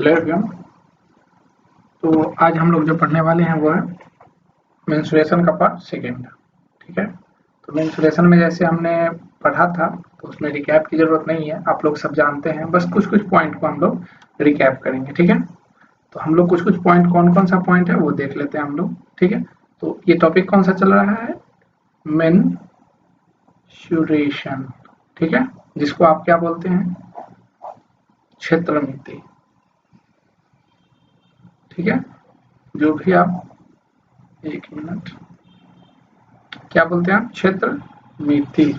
Hello everyone. तो आज हम लोग जो पढ़ने वाले हैं वो है मेंस्ट्रुएशन का पार्ट सेकेंड। ठीक है, तो मेंस्ट्रुएशन में जैसे हमने पढ़ा था तो उसमें रिकैप की जरूरत नहीं है, आप लोग सब जानते हैं। बस कुछ कुछ पॉइंट को हम लोग रिकैप करेंगे। ठीक है, तो हम लोग कुछ कुछ पॉइंट, कौन कौन सा पॉइंट है वो देख लेते हैं हम लोग। ठीक है, तो ये टॉपिक कौन सा चल रहा है? मेंस्ट्रुएशन। ठीक है, जिसको आप क्या बोलते हैं? क्षेत्रमिति। ठीक है, जो भी आप, एक मिनट, क्या बोलते हैं आप? क्षेत्रमिति।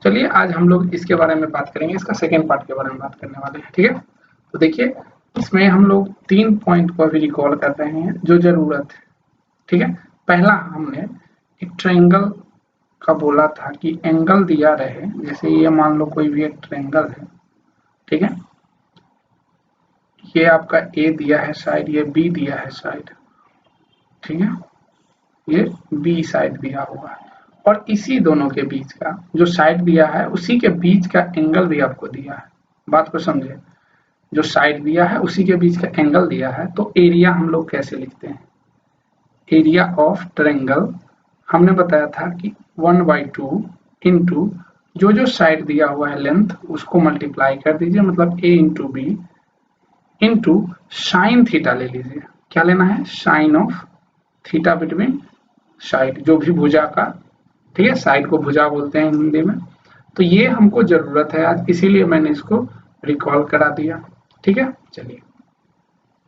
चलिए आज हम लोग इसके बारे में बात करेंगे, इसका सेकेंड पार्ट के बारे में बात करने वाले हैं। ठीक है, तो देखिए इसमें हम लोग 3 पॉइंट को अभी रिकॉल कर रहे हैं जो जरूरत है। ठीक है, पहला हमने एक ट्रायंगल का बोला था कि एंगल दिया रहे, जैसे ये मान लो कोई भी एक ट्रायंगल है। ठीक है, ये आपका ए दिया है साइड, ये बी दिया है साइड। ठीक है, ये बी साइड दिया हुआ है और इसी दोनों के बीच का जो साइड दिया है उसी के बीच का एंगल भी आपको दिया है। बात को समझे, जो साइड दिया है उसी के बीच का एंगल दिया है। तो एरिया हम लोग कैसे लिखते हैं? एरिया ऑफ ट्रायंगल हमने बताया था कि 1/2 इंटू जो जो साइड दिया हुआ है लेंथ उसको मल्टीप्लाई कर दीजिए, मतलब A into B into sine theta ले लीजिए। क्या लेना है? Sine of theta between side, जो भी भुजा का, ठीक है, साइड को भुजा बोलते हैं हिंदी में। तो ये हमको जरूरत है आज, इसीलिए मैंने इसको रिकॉल करा दिया। ठीक है, चलिए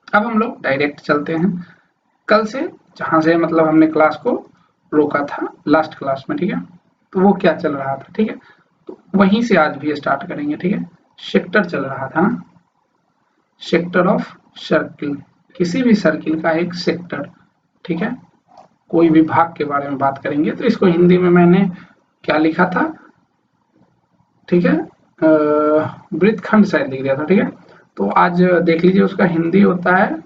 अब हम लोग डायरेक्ट चलते हैं कल से, जहां से मतलब हमने क्लास को रोका था लास्ट क्लास में। ठीक है, तो वो क्या चल रहा था? ठीक है, तो वहीं से आज भी स्टार्ट करेंगे। ठीक है, सेक्टर चल रहा था ना, सेक्टर ऑफ सर्किल, किसी भी सर्किल का एक सेक्टर। ठीक है, कोई भी भाग के बारे में बात करेंगे तो इसको हिंदी में मैंने क्या लिखा था? ठीक है, वृत्तखंड शायद लिख दिया था। ठीक है, तो आज देख लीजिए उसका हिंदी होता है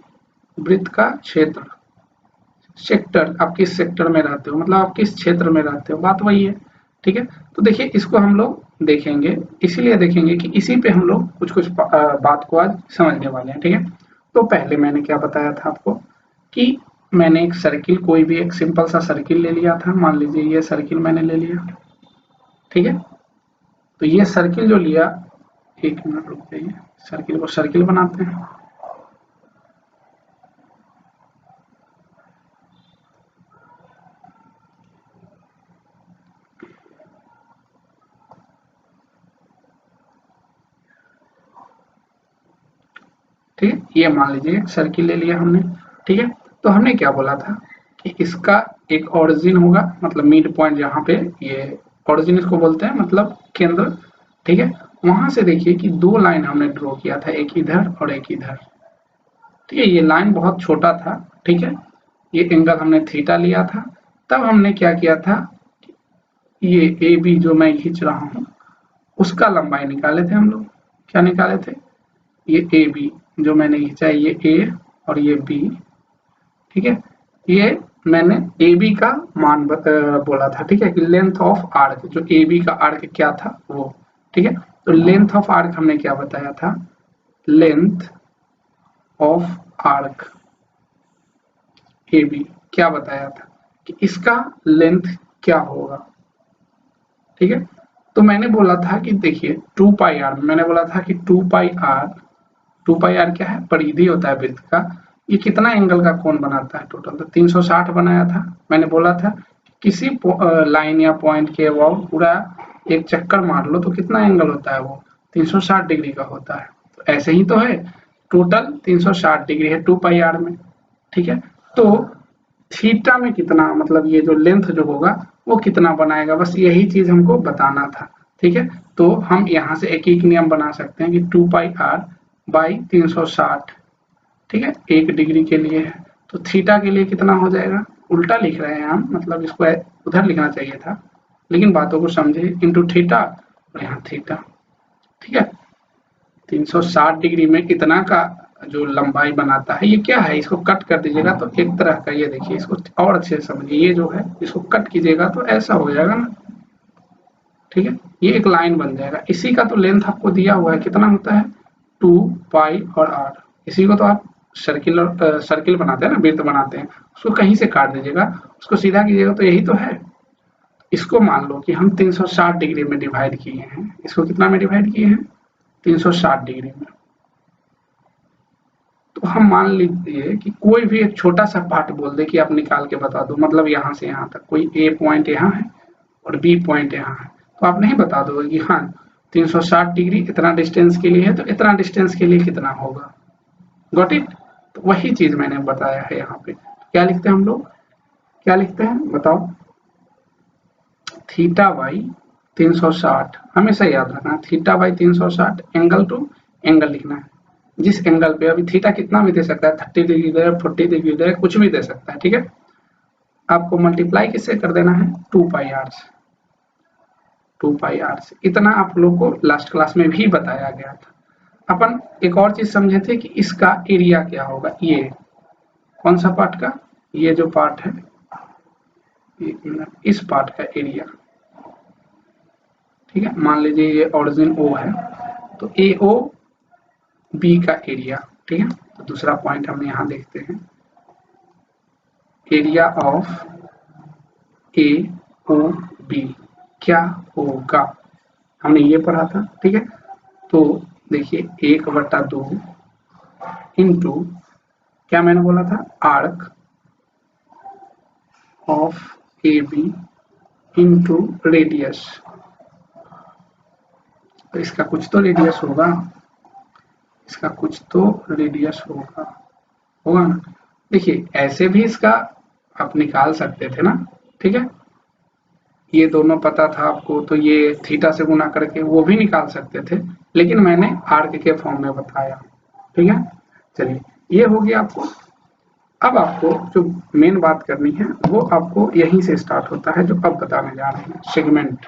वृत्त का क्षेत्र। सेक्टर, आप किस सेक्टर में रहते हो, मतलब आप किस क्षेत्र में रहते हो, बात वही है। ठीक है, तो देखिए इसको हम लोग देखेंगे, इसीलिए देखेंगे कि इसी पे हम लोग कुछ कुछ बात को आज समझने वाले हैं। ठीक है, तो पहले मैंने क्या बताया था आपको कि मैंने एक सर्किल, कोई भी एक सिंपल सा सर्किल ले लिया था। मान लीजिए ये सर्किल मैंने ले लिया। ठीक है, तो ये सर्किल जो लिया, एक मिनट रुक जाइए, सर्किल को सर्किल बनाते हैं। ठीक है, ये मान लीजिए सर्किल ले लिया हमने। ठीक है, तो हमने क्या बोला था कि इसका एक ओरिजिन होगा, मतलब मिड पॉइंट, जहाँ पे ये ओरिजिन इसको बोलते हैं, मतलब केंद्र। ठीक है, वहां से देखिए कि 2 लाइन हमने ड्रॉ किया था, एक इधर और एक इधर। ठीक है, ये लाइन बहुत छोटा था। ठीक है, ये एंगल हमने थीटा लिया था। तब हमने क्या किया था, ये ए बी जो मैं खींच रहा हूँ उसका लंबाई निकाले थे हम लोग। क्या निकाले थे? ये ए बी जो मैंने खींचा, ये ए और ये बी। ठीक है, ये मैंने ए बी का मान बोला था। ठीक है, कि लेंथ ऑफ आर्क, जो ए बी का आर्क क्या था वो। ठीक है, तो लेंथ ऑफ आर्क हमने क्या बताया था? Length of arc A B क्या बताया था कि इसका लेंथ क्या होगा। ठीक है, तो मैंने बोला था कि देखिए 2 पाई आर, मैंने बोला था कि 2 पाई आर, 2 पाई आर क्या है? परिधि होता है वृत्त का। ये कितना एंगल का कोण बनाता है टोटल? तो 360 बनाया था। मैंने बोला था किसी लाइन या पॉइंट के अबाउट पूरा एक चक्कर मार लो तो कितना एंगल होता है? वो 360 डिग्री का होता है। तो ऐसे ही तो है, टोटल 360 डिग्री है 2 पाई आर में। ठीक है, तो थीटा में कितना, मतलब ये जो लेंथ जो होगा वो कितना बनाएगा, बस यही चीज हमको बताना था। ठीक है, तो हम यहाँ से एक नियम बना सकते हैं कि 2 पाई आर बाई 360। ठीक है, 1 डिग्री के लिए है, तो थीटा के लिए कितना हो जाएगा? उल्टा लिख रहे हैं हम, मतलब इसको उधर लिखना चाहिए था, लेकिन बातों को समझे, इंटू थीटा और यहाँ थीटा। ठीक है, 360 डिग्री में इतना का जो लंबाई बनाता है, ये क्या है? इसको कट कर दीजिएगा तो एक तरह का, ये देखिए इसको और अच्छे से समझिए, ये जो है इसको कट कीजिएगा तो ऐसा हो जाएगा ना। ठीक है, ये एक लाइन बन जाएगा। इसी का तो लेंथ आपको दिया हुआ है, कितना होता है? 2 पाई और r। इसी को तो आप सर्किल बनाते हैं ना, वृत्त बनाते हैं, उसको कहीं से काट दीजिएगा, उसको सीधा कीजिएगा तो यही तो है। इसको मान लो कि हम 360 डिग्री में डिवाइड किए हैं, इसको कितना में डिवाइड किए हैं, 360 डिग्री में। तो हम मान लीजिए कि कोई भी एक छोटा सा पार्ट बोल दे कि आप निकाल के बता दो, मतलब यहाँ से यहाँ तक कोई ए पॉइंट यहाँ है और बी पॉइंट यहाँ है, तो आप नहीं बता दोगे कि हाँ 360 डिग्री इतना डिस्टेंस के लिए है तो इतना डिस्टेंस के लिए कितना होगा। Got it. तो वही चीज मैंने बताया है यहाँ पे। क्या लिखते हैं हम लोग, क्या लिखते हैं बताओ, थीटा बाई 360, हमेशा याद रखना theta by 360, angle to angle लिखना है। जिस एंगल पे अभी थीटा कितना भी दे सकता है, 30 डिग्री दे, 40 डिग्री दे, कुछ भी दे सकता है, ठीक है। आपको मल्टीप्लाई किससे कर देना है, 2 पाई आर से, 2 पाई आर से। इतना आप लोग को लास्ट क्लास में भी बताया गया था। अपन एक और चीज समझे थे कि इसका एरिया क्या होगा, ये कौन सा पार्ट का, ये जो पार्ट है, एक मिनट, इस पार्ट का एरिया, ठीक है। मान लीजिए ये ओरिजिन ओ है, तो ए ओ बी का एरिया, ठीक है। तो दूसरा पॉइंट हम यहाँ देखते हैं, area of A O B क्या होगा, हमने ये पढ़ा था, ठीक है। तो देखिए 1/2 इंटू क्या मैंने बोला था, arc of A B into radius. तो इसका कुछ तो रेडियस होगा, इसका कुछ तो रेडियस होगा, होगा ना। देखिए ऐसे भी इसका आप निकाल सकते थे ना, ठीक है। ये दोनों पता था आपको तो ये थीटा से गुना करके वो भी निकाल सकते थे, लेकिन मैंने आर्क के फॉर्म में बताया, ठीक है। चलिए ये हो गया आपको। अब आपको जो मेन बात करनी है वो आपको यहीं से स्टार्ट होता है, जो अब बताने जा रहे हैं, सेगमेंट,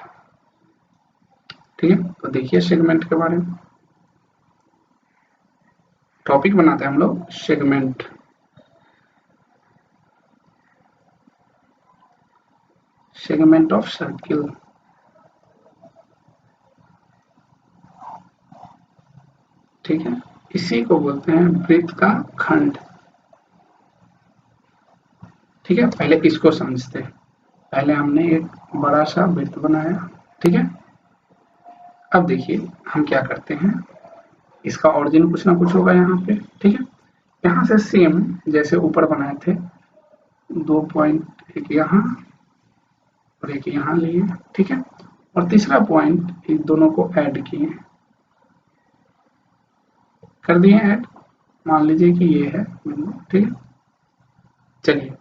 ठीक है। तो देखिए सेगमेंट के बारे में टॉपिक बनाते हैं हम लोग, सेगमेंट। सेगमेंट ऑफ सर्किल, ठीक है। इसी को बोलते हैं वृत्त का खंड, ठीक है। पहले इसको समझते हैं। पहले हमने एक बड़ा सा वृत्त बनाया, ठीक है। अब देखिए हम क्या करते हैं, इसका ऑरिजिन कुछ ना कुछ होगा यहाँ पे, ठीक है। यहाँ से सेम जैसे ऊपर बनाए थे, 2 पॉइंट, एक यहाँ और एक यहाँ लिए, ठीक है। और तीसरा पॉइंट इन दोनों को ऐड किए, कर दिए ऐड, मान लीजिए कि ये है, ठीक है। चलिए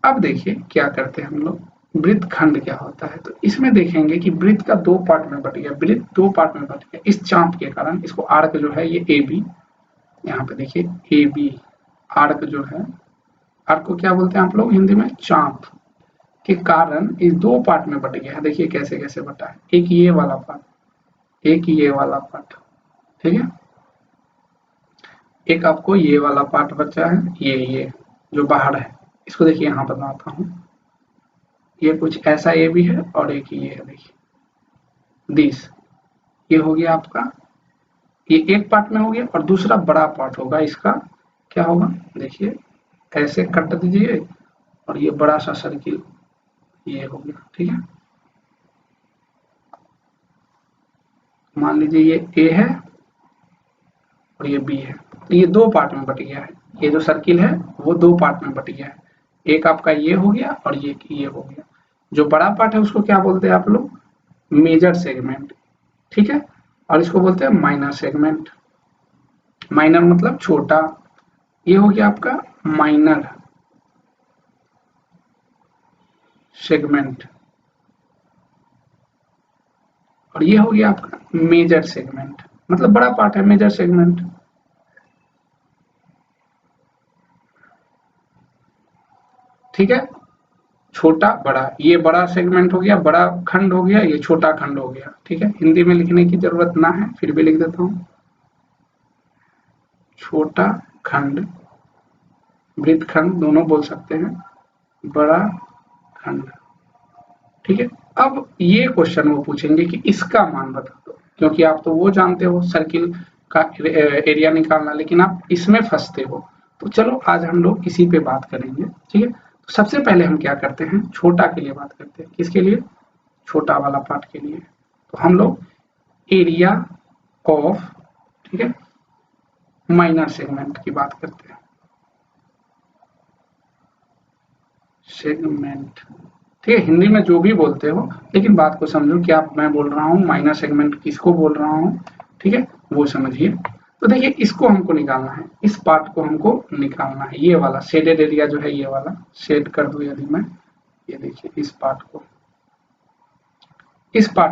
अब देखिए क्या करते हैं हम लोग, वृत्त खंड क्या होता है। तो इसमें देखेंगे कि वृत्त का 2 पार्ट में बट गया, वृत्त 2 पार्ट में बट गया इस चाप के कारण। इसको आर्क जो है ये ए बी, यहाँ पे देखिए ए बी आर्क जो है, आर्क को क्या बोलते हैं आप लोग हिंदी में, चाप के कारण इस 2 पार्ट में बट गया है। देखिए कैसे कैसे बटा है, एक ये वाला पार्ट, एक ये वाला पार्ट, ठीक है। एक आपको ये वाला पार्ट बचा है, ये जो बाहर है, इसको देखिए यहाँ बताता हूँ, ये कुछ ऐसा ये भी है और एक ये है, देखिए दिस, ये हो गया आपका, ये एक पार्ट में हो गया। और दूसरा बड़ा पार्ट होगा इसका, क्या होगा, देखिए ऐसे कट दीजिए और ये बड़ा सा सर्किल ये हो गया, ठीक है। मान लीजिए ये ए है और ये बी है, तो ये 2 पार्ट में बट गया है, ये जो सर्किल है वो 2 पार्ट में बट गया है। एक आपका ये हो गया और ये हो गया। जो बड़ा पार्ट है उसको क्या बोलते हैं आप लोग, मेजर सेगमेंट, ठीक है। और इसको बोलते हैं माइनर सेगमेंट, माइनर मतलब छोटा। ये हो गया आपका माइनर सेगमेंट और ये हो गया आपका मेजर सेगमेंट, मतलब बड़ा पार्ट है मेजर सेगमेंट, ठीक है। छोटा बड़ा, ये बड़ा सेगमेंट हो गया, बड़ा खंड हो गया, ये छोटा खंड हो गया, ठीक है। हिंदी में लिखने की जरूरत ना है, फिर भी लिख देता हूँ, छोटा खंड, वृत्त खंड दोनों बोल सकते हैं, बड़ा खंड, ठीक है। अब ये क्वेश्चन वो पूछेंगे कि इसका मान बता दो, क्योंकि आप तो वो जानते हो सर्किल का एरिया निकालना, लेकिन आप इसमें फंसते हो। तो चलो आज हम लोग इसी पे बात करेंगे, ठीक है। तो सबसे पहले हम क्या करते हैं, छोटा के लिए बात करते हैं। किसके लिए? छोटा वाला पार्ट के लिए। तो हम लोग एरिया ऑफ, ठीक है, माइनर सेगमेंट की बात करते हैं। सेगमेंट, ठीक है, हिंदी में जो भी बोलते हो, लेकिन बात को समझो कि आप, मैं बोल रहा हूँ माइनर सेगमेंट किसको बोल रहा हूँ, ठीक है, वो समझिए। तो देखिए इसको हमको निकालना है, इस पार्ट को हमको निकालना है। ये वाला शेडेड एरिया जो है, ये वाला शेड कर दूं यदि मैं, ये देखिए इस पार्ट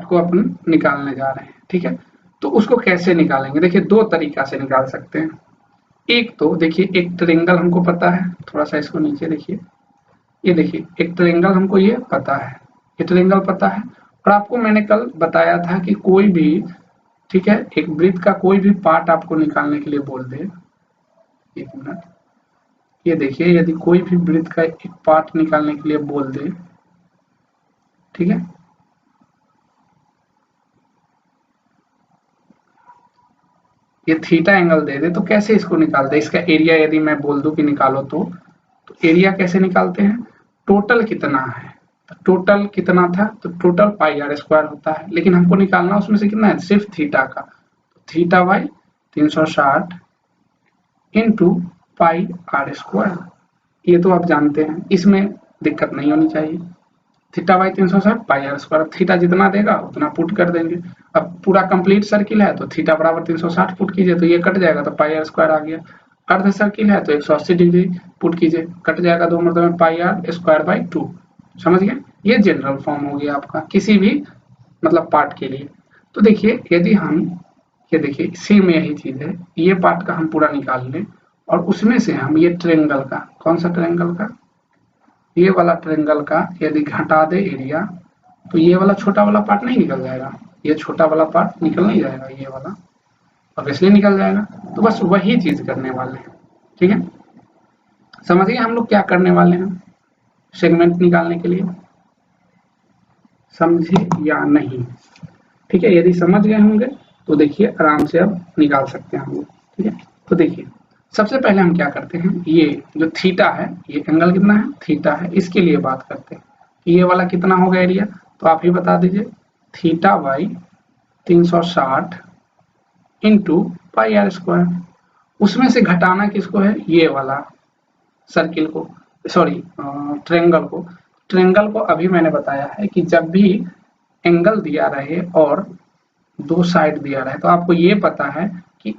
को अपन निकालने जा रहे हैं, ठीक है। तो उसको कैसे निकालेंगे? देखिए दो तरीका से निकाल सकते हैं। एक तो देखिए, एक ट्रायंगल हमको पता है, थोड़ा सा इसको नीचे देखिए, ये देखिए एक ट्रायंगल हमको ये पता है, ये ट्रायंगल पता है। और आपको मैंने कल बताया था कि कोई भी, ठीक है, एक वृत्त का कोई भी पार्ट आपको निकालने के लिए बोल दे, एक मिनट, ये देखिए यदि कोई भी वृत्त का एक पार्ट निकालने के लिए बोल दे, ठीक है, ये थीटा एंगल दे दे, तो कैसे इसको निकाल दे? इसका एरिया यदि मैं बोल दूं कि निकालो, तो एरिया कैसे निकालते हैं? टोटल कितना है, तो टोटल कितना था, तो टोटल पाई आर स्क्वायर होता है, लेकिन हमको निकालना उसमें से कितना है, सिर्फ थीटा का। तो theta by 360 into pi are square, ये तो आप जानते हैं, इसमें दिक्कत नहीं होनी चाहिए। Theta by 360 pi are square, theta जितना देगा उतना पुट कर देंगे। अब पूरा कंप्लीट सर्किल है तो थीटा बराबर 360 पुट कीजिए, तो ये कट जाएगा, तो पाई आर स्क्वायर आ गया। अर्ध सर्किल है तो 180 डिग्री पुट कीजिए, कट जाएगा, दो मतलब में पाई आर स्क्वायर बाई 2। समझ गए? ये जनरल फॉर्म हो गया आपका किसी भी मतलब पार्ट के लिए। तो देखिए यदि हम, ये देखिए सेम यही चीज है, ये पार्ट का हम पूरा निकाल लें और उसमें से हम ये ट्रायंगल का, कौन सा ट्रायंगल का, ये वाला ट्रायंगल का यदि घटा दे एरिया, तो ये वाला छोटा वाला पार्ट नहीं निकल जाएगा, ये छोटा वाला पार्ट निकल नहीं जाएगा, ये वाला ऑब्वियसली निकल जाएगा। तो बस वही चीज करने वाले हैं, ठीक है। समझिए हम लोग क्या करने वाले हैं सेगमेंट निकालने के लिए, समझे या नहीं? ठीक है, यदि समझ गए होंगे तो देखिए आराम से अब निकाल सकते हैं हम लोग, ठीक है। तो देखिए सबसे पहले हम क्या करते हैं, ये जो थीटा है, ये एंगल कितना है, थीटा है, इसके लिए बात करते हैं कि ये वाला कितना होगा एरिया, तो आप ही बता दीजिए। Theta by 360 into pi are square, उसमें से घटाना किसको है, ये वाला सर्किल को, सॉरी ट्रायंगल को। ट्रायंगल को अभी मैंने बताया है कि जब भी एंगल दिया रहे और दो साइड दिया रहे, तो आपको ये पता है कि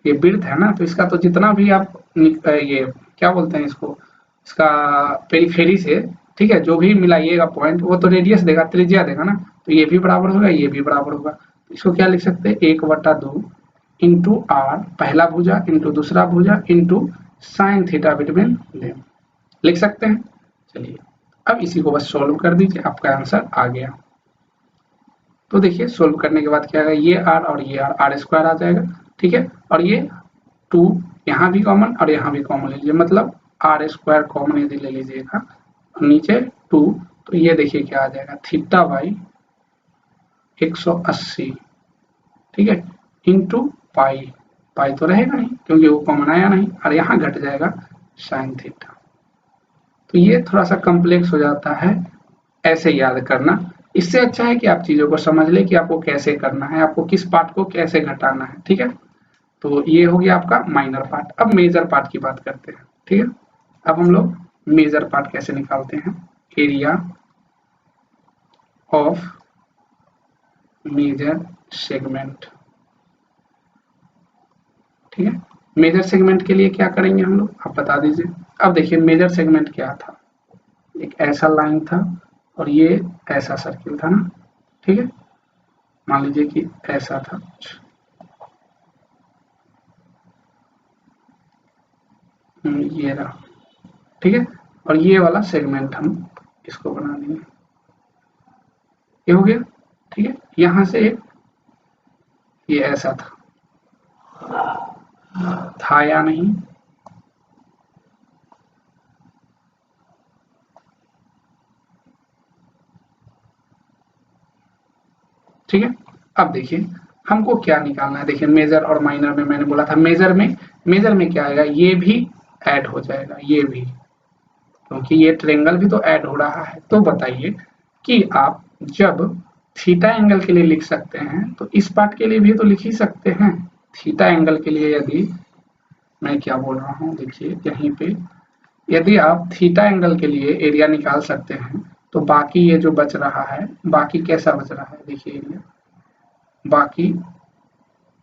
ये विड्थ है ना, तो इसका तो जितना भी आप ये क्या बोलते हैं इसको, इसका पेरिफेरी से, ठीक है, जो भी मिलाइएगा पॉइंट, वो तो रेडियस देगा, त्रिज्या देगा ना, तो ये भी बराबर होगा, ये भी बराबर होगा। इसको क्या लिख सकते हैं, 1/2 इंटू आर पहला भुजा इंटू दूसरा भुजा into sine theta between them, लिख सकते हैं। चलिए अब इसी को बस सोल्व कर दीजिए, आपका आंसर आ गया। तो देखिए सोल्व करने के बाद क्या आएगा, ये आर और ये आर, आर स्क्वायर आ जाएगा, ठीक है। और ये 2 यहाँ भी कॉमन और यहाँ भी कॉमन लीजिए, मतलब आर स्क्वायर कॉमन यदि ले लीजिएगा और नीचे 2, तो ये देखिए क्या आ जाएगा, थीटा बाई 180, ठीक है, इंटू पाई, पाई तो रहेगा नहीं क्योंकि वो कॉमन आया नहीं, और यहाँ घट जाएगा साइन थीटा। तो ये थोड़ा सा कॉम्प्लेक्स हो जाता है ऐसे याद करना, इससे अच्छा है कि आप चीजों को समझ ले कि आपको कैसे करना है, आपको किस पार्ट को कैसे घटाना है, ठीक है। तो ये हो गया आपका माइनर पार्ट। अब मेजर पार्ट की बात करते हैं, ठीक है। अब हम लोग मेजर पार्ट कैसे निकालते हैं, एरिया ऑफ मेजर सेगमेंट, ठीक है। मेजर सेगमेंट के लिए क्या करेंगे हम लोग, आप बता दीजिए। अब देखिए मेजर सेगमेंट क्या था, एक ऐसा लाइन था और ये ऐसा सर्किल था ना, ठीक है, मान लीजिए कि ऐसा था कुछ, ये रहा, ठीक है। और ये वाला सेगमेंट हम इसको बना देंगे, ये हो गया, ठीक है। यहां से ये ऐसा था या नहीं, ठीक है। अब देखिए हमको क्या निकालना है, देखिए मेजर और माइनर में मैंने बोला था मेजर में क्या आएगा, ये भी ऐड हो जाएगा, ये भी, क्योंकि ये ट्रायंगल भी तो ऐड हो रहा है। तो बताइए कि आप जब थीटा एंगल के लिए लिख सकते हैं तो इस पार्ट के लिए भी तो लिख ही सकते हैं। थीटा एंगल के लिए यदि मैं क्या बोल रहा हूँ, देखिए यहीं पे यदि आप थीटा एंगल के लिए एरिया निकाल सकते हैं तो बाकी ये जो बच रहा है, बाकी कैसा बच रहा है, देखिए एरिया बाकी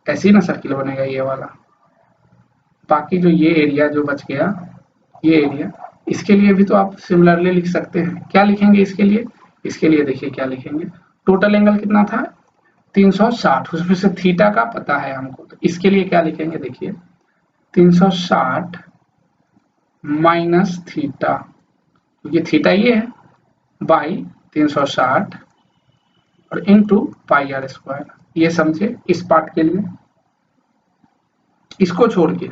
ऐसे ही ना सर्किल बनेगा ये वाला, बाकी जो ये एरिया जो बच गया, ये एरिया, इसके लिए भी तो आप सिमिलरली लिख सकते हैं। क्या लिखेंगे इसके लिए, इसके लिए देखिए क्या लिखेंगे, टोटल एंगल कितना था 360, उसमें से थीटा का पता है हमको, तो इसके लिए क्या लिखेंगे, देखिए 360 माइनस थीटा, क्योंकि थीटा ये है, बाई 360 और इंटू पाई आर स्क्वायर। ये समझे इस पार्ट के लिए। इसको छोड़ के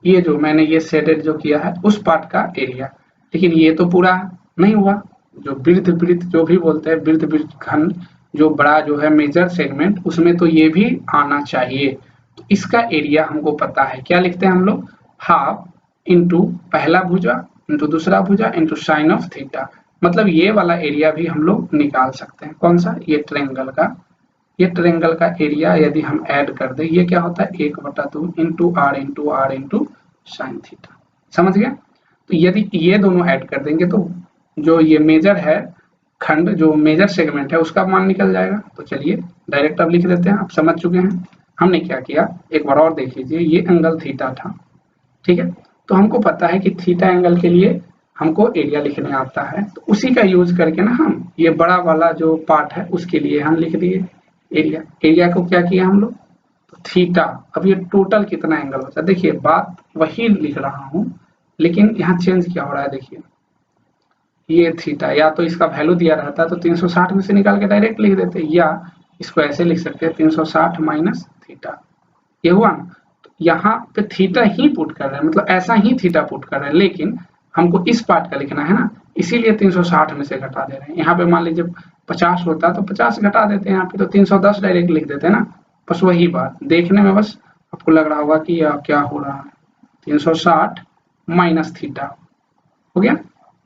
ये जो मैंने ये शेडेड जो किया है उस पार्ट का एरिया, लेकिन ये तो पूरा नहीं हुआ, जो वृत्त जो भी बोलते हैं, वृत्त खंड जो बड़ा जो है मेजर सेगमेंट, उसमें तो ये भी आना चाहिए। तो इसका एरिया हमको पता है, क्या लिखते हैं हम लोग, हाफ इंटू पहला भुजा इंटू दूसरा भुजा इंटू साइन ऑफ थीटा। मतलब ये वाला एरिया भी हम लोग निकाल सकते हैं। कौन सा, ये ट्रायंगल का, ये ट्रायंगल का एरिया यदि हम ऐड कर दें, ये क्या होता है 1/2 into r into sine theta. समझ गया। तो यदि ये दोनों ऐड कर देंगे तो जो ये मेजर है खंड, जो मेजर सेगमेंट है, उसका मान निकल जाएगा। तो चलिए डायरेक्ट अब लिख देते हैं, आप समझ चुके हैं हमने क्या किया। एक बार और देख लीजिए, ये एंगल थीटा था, ठीक है। तो हमको पता है कि थीटा एंगल के लिए हमको एरिया लिखने आता है, तो उसी का यूज करके ना हम ये बड़ा वाला जो पार्ट है उसके लिए हम लिख दिए एरिया। एरिया को क्या किया हम लोग, तो थीटा। अब ये टोटल कितना एंगल होता है, देखिए बात वही लिख रहा हूं लेकिन यहाँ चेंज क्या हो रहा है, देखिए ये थीटा, या तो इसका वैल्यू दिया रहता तो 360 में से निकाल के डायरेक्ट लिख देते, या इसको ऐसे लिख सकते हैं 360 माइनस थीटा। ये हुआ ना। तो यहाँ पे थीटा ही पुट कर रहे हैं, मतलब ऐसा ही थीटा पुट कर रहे हैं, लेकिन हमको इस पार्ट का लिखना है ना, इसीलिए 360 में से घटा दे रहे हैं। यहाँ पे मान लीजिए 50 होता तो 50 घटा देते हैं, यहाँ पे तो 310 डायरेक्ट लिख देते हैं ना। बस वही बात देखने में, बस आपको लग रहा होगा कि क्या हो रहा है, 360 माइनस थीटा हो गया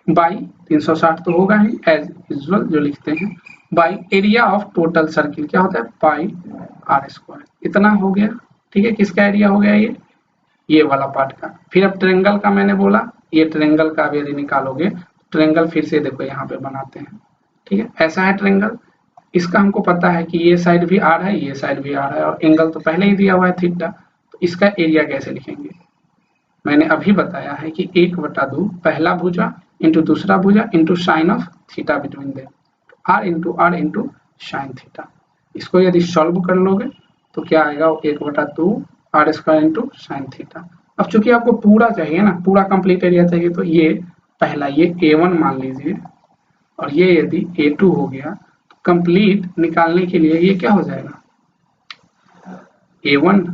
बाई 360 तो होगा ही एज यूजुअल जो लिखते हैं, by area of total circle क्या होता है पाई आर स्क्वायर। इतना हो गया, ठीक है। किसका एरिया हो गया, ये वाला पार्ट का। फिर अब ट्रायंगल का मैंने बोला, ये ट्रायंगल का यदि निकालोगे, ट्रायंगल फिर से देखो यहाँ पे बनाते हैं, ठीक है। ऐसा है ट्रायंगल, इसका हमको पता है कि ये साइड भी आर है, ये साइड भी आर है, और एंगल तो पहले ही दिया हुआ है थीटा। तो इसका एरिया कैसे लिखेंगे, मैंने अभी बताया है कि 1/2 पहला भुजा इंटू दूसरा भुजा into sine of theta between them, r into sine theta. इसको यदि सॉल्व कर लोगे तो क्या आएगा, 1/2 r square into sine theta. अब चूंकि आपको पूरा चाहिए ना, पूरा कंप्लीट एरिया चाहिए, तो ये पहला ये A1 मान लीजिए, और ये यदि A2 हो गया, तो कंप्लीट निकालने के लिए ये क्या हो जाएगा, A1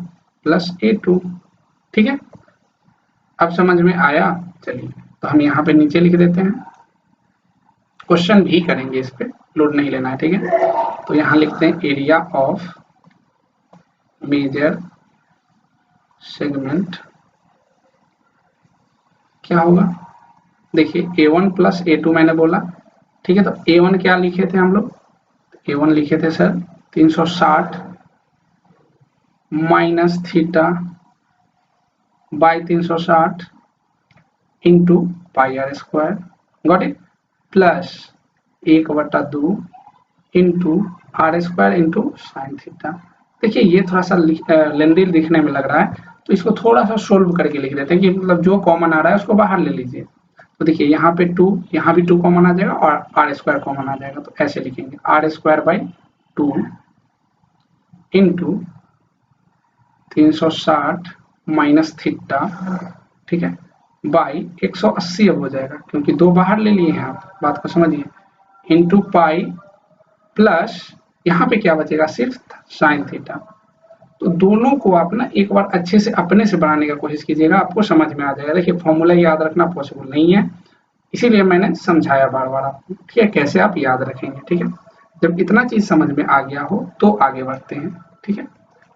प्लस A2, ठीक है। अब समझ में आया। चलिए तो हम यहाँ पे नीचे लिख देते हैं, क्वेश्चन भी करेंगे, इस पे लोड नहीं लेना है, ठीक है। तो यहाँ लिखते हैं एरिया ऑफ मेजर सेगमेंट क्या होगा, देखिए A1 प्लस A2 मैंने बोला, ठीक है। तो A1 क्या लिखे थे हम लोग, A1 लिखे थे sir 360 minus theta by 360 into pi are square, got it, plus 1/2 into r square into sine theta. देखिए ये थोड़ा सा लेंदी दिखने में लग रहा है, तो इसको थोड़ा सा सोल्व करके लिख देते हैं कि मतलब जो कॉमन आ रहा है उसको बाहर ले लीजिए। तो देखिए यहाँ पे 2, यहाँ भी 2 कॉमन आ जाएगा और आर स्क्वायर कॉमन आ जाएगा, तो ऐसे लिखेंगे r square by 2 into 360 minus theta, ठीक है, बाई 180 अब हो जाएगा, क्योंकि 2 बाहर ले लिए हैं आप, बात को समझिए, इंटू पाई प्लस यहाँ पे क्या बचेगा, सिर्फ साइन थीटा। तो दोनों को आप ना एक बार अच्छे से अपने से बनाने का कोशिश कीजिएगा, आपको समझ में आ जाएगा। देखिए फॉर्मूला याद रखना पॉसिबल नहीं है, इसीलिए मैंने समझाया बार बार आपको, ठीक है, कैसे आप याद रखेंगे, ठीक है। जब इतना चीज समझ में आ गया हो तो आगे बढ़ते हैं, ठीक है।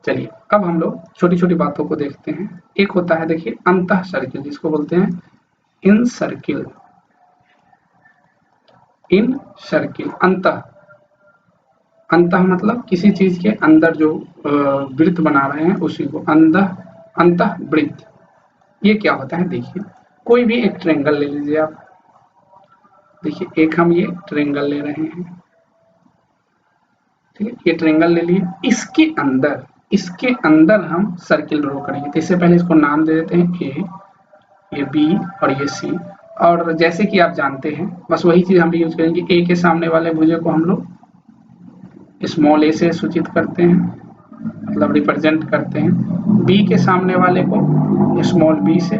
चलिए अब हम लोग छोटी छोटी बातों को देखते हैं। एक होता है देखिए अंतः सर्किल, जिसको बोलते हैं इन सर्किल। इन सर्किल अंतः, अंतः मतलब किसी चीज के अंदर जो वृत्त बना रहे हैं उसी को अंतः वृत्त। ये क्या होता है, देखिए कोई भी एक ट्रायंगल ले लीजिए आप। देखिए एक हम ये ट्रायंगल ले रहे हैं, ठीक है, ये ट्रायंगल ले लिए। इसके अंदर हम सर्किल ड्रॉ करेंगे। तो इससे पहले इसको नाम दे देते हैं ए, ये बी और ये सी। और जैसे कि आप जानते हैं बस वही चीज हम भी यूज करेंगे। ए के सामने वाले भुजा को हम लोग स्मॉल ए से सूचित करते हैं, मतलब रिप्रेजेंट करते हैं। बी के सामने वाले को स्मॉल बी से,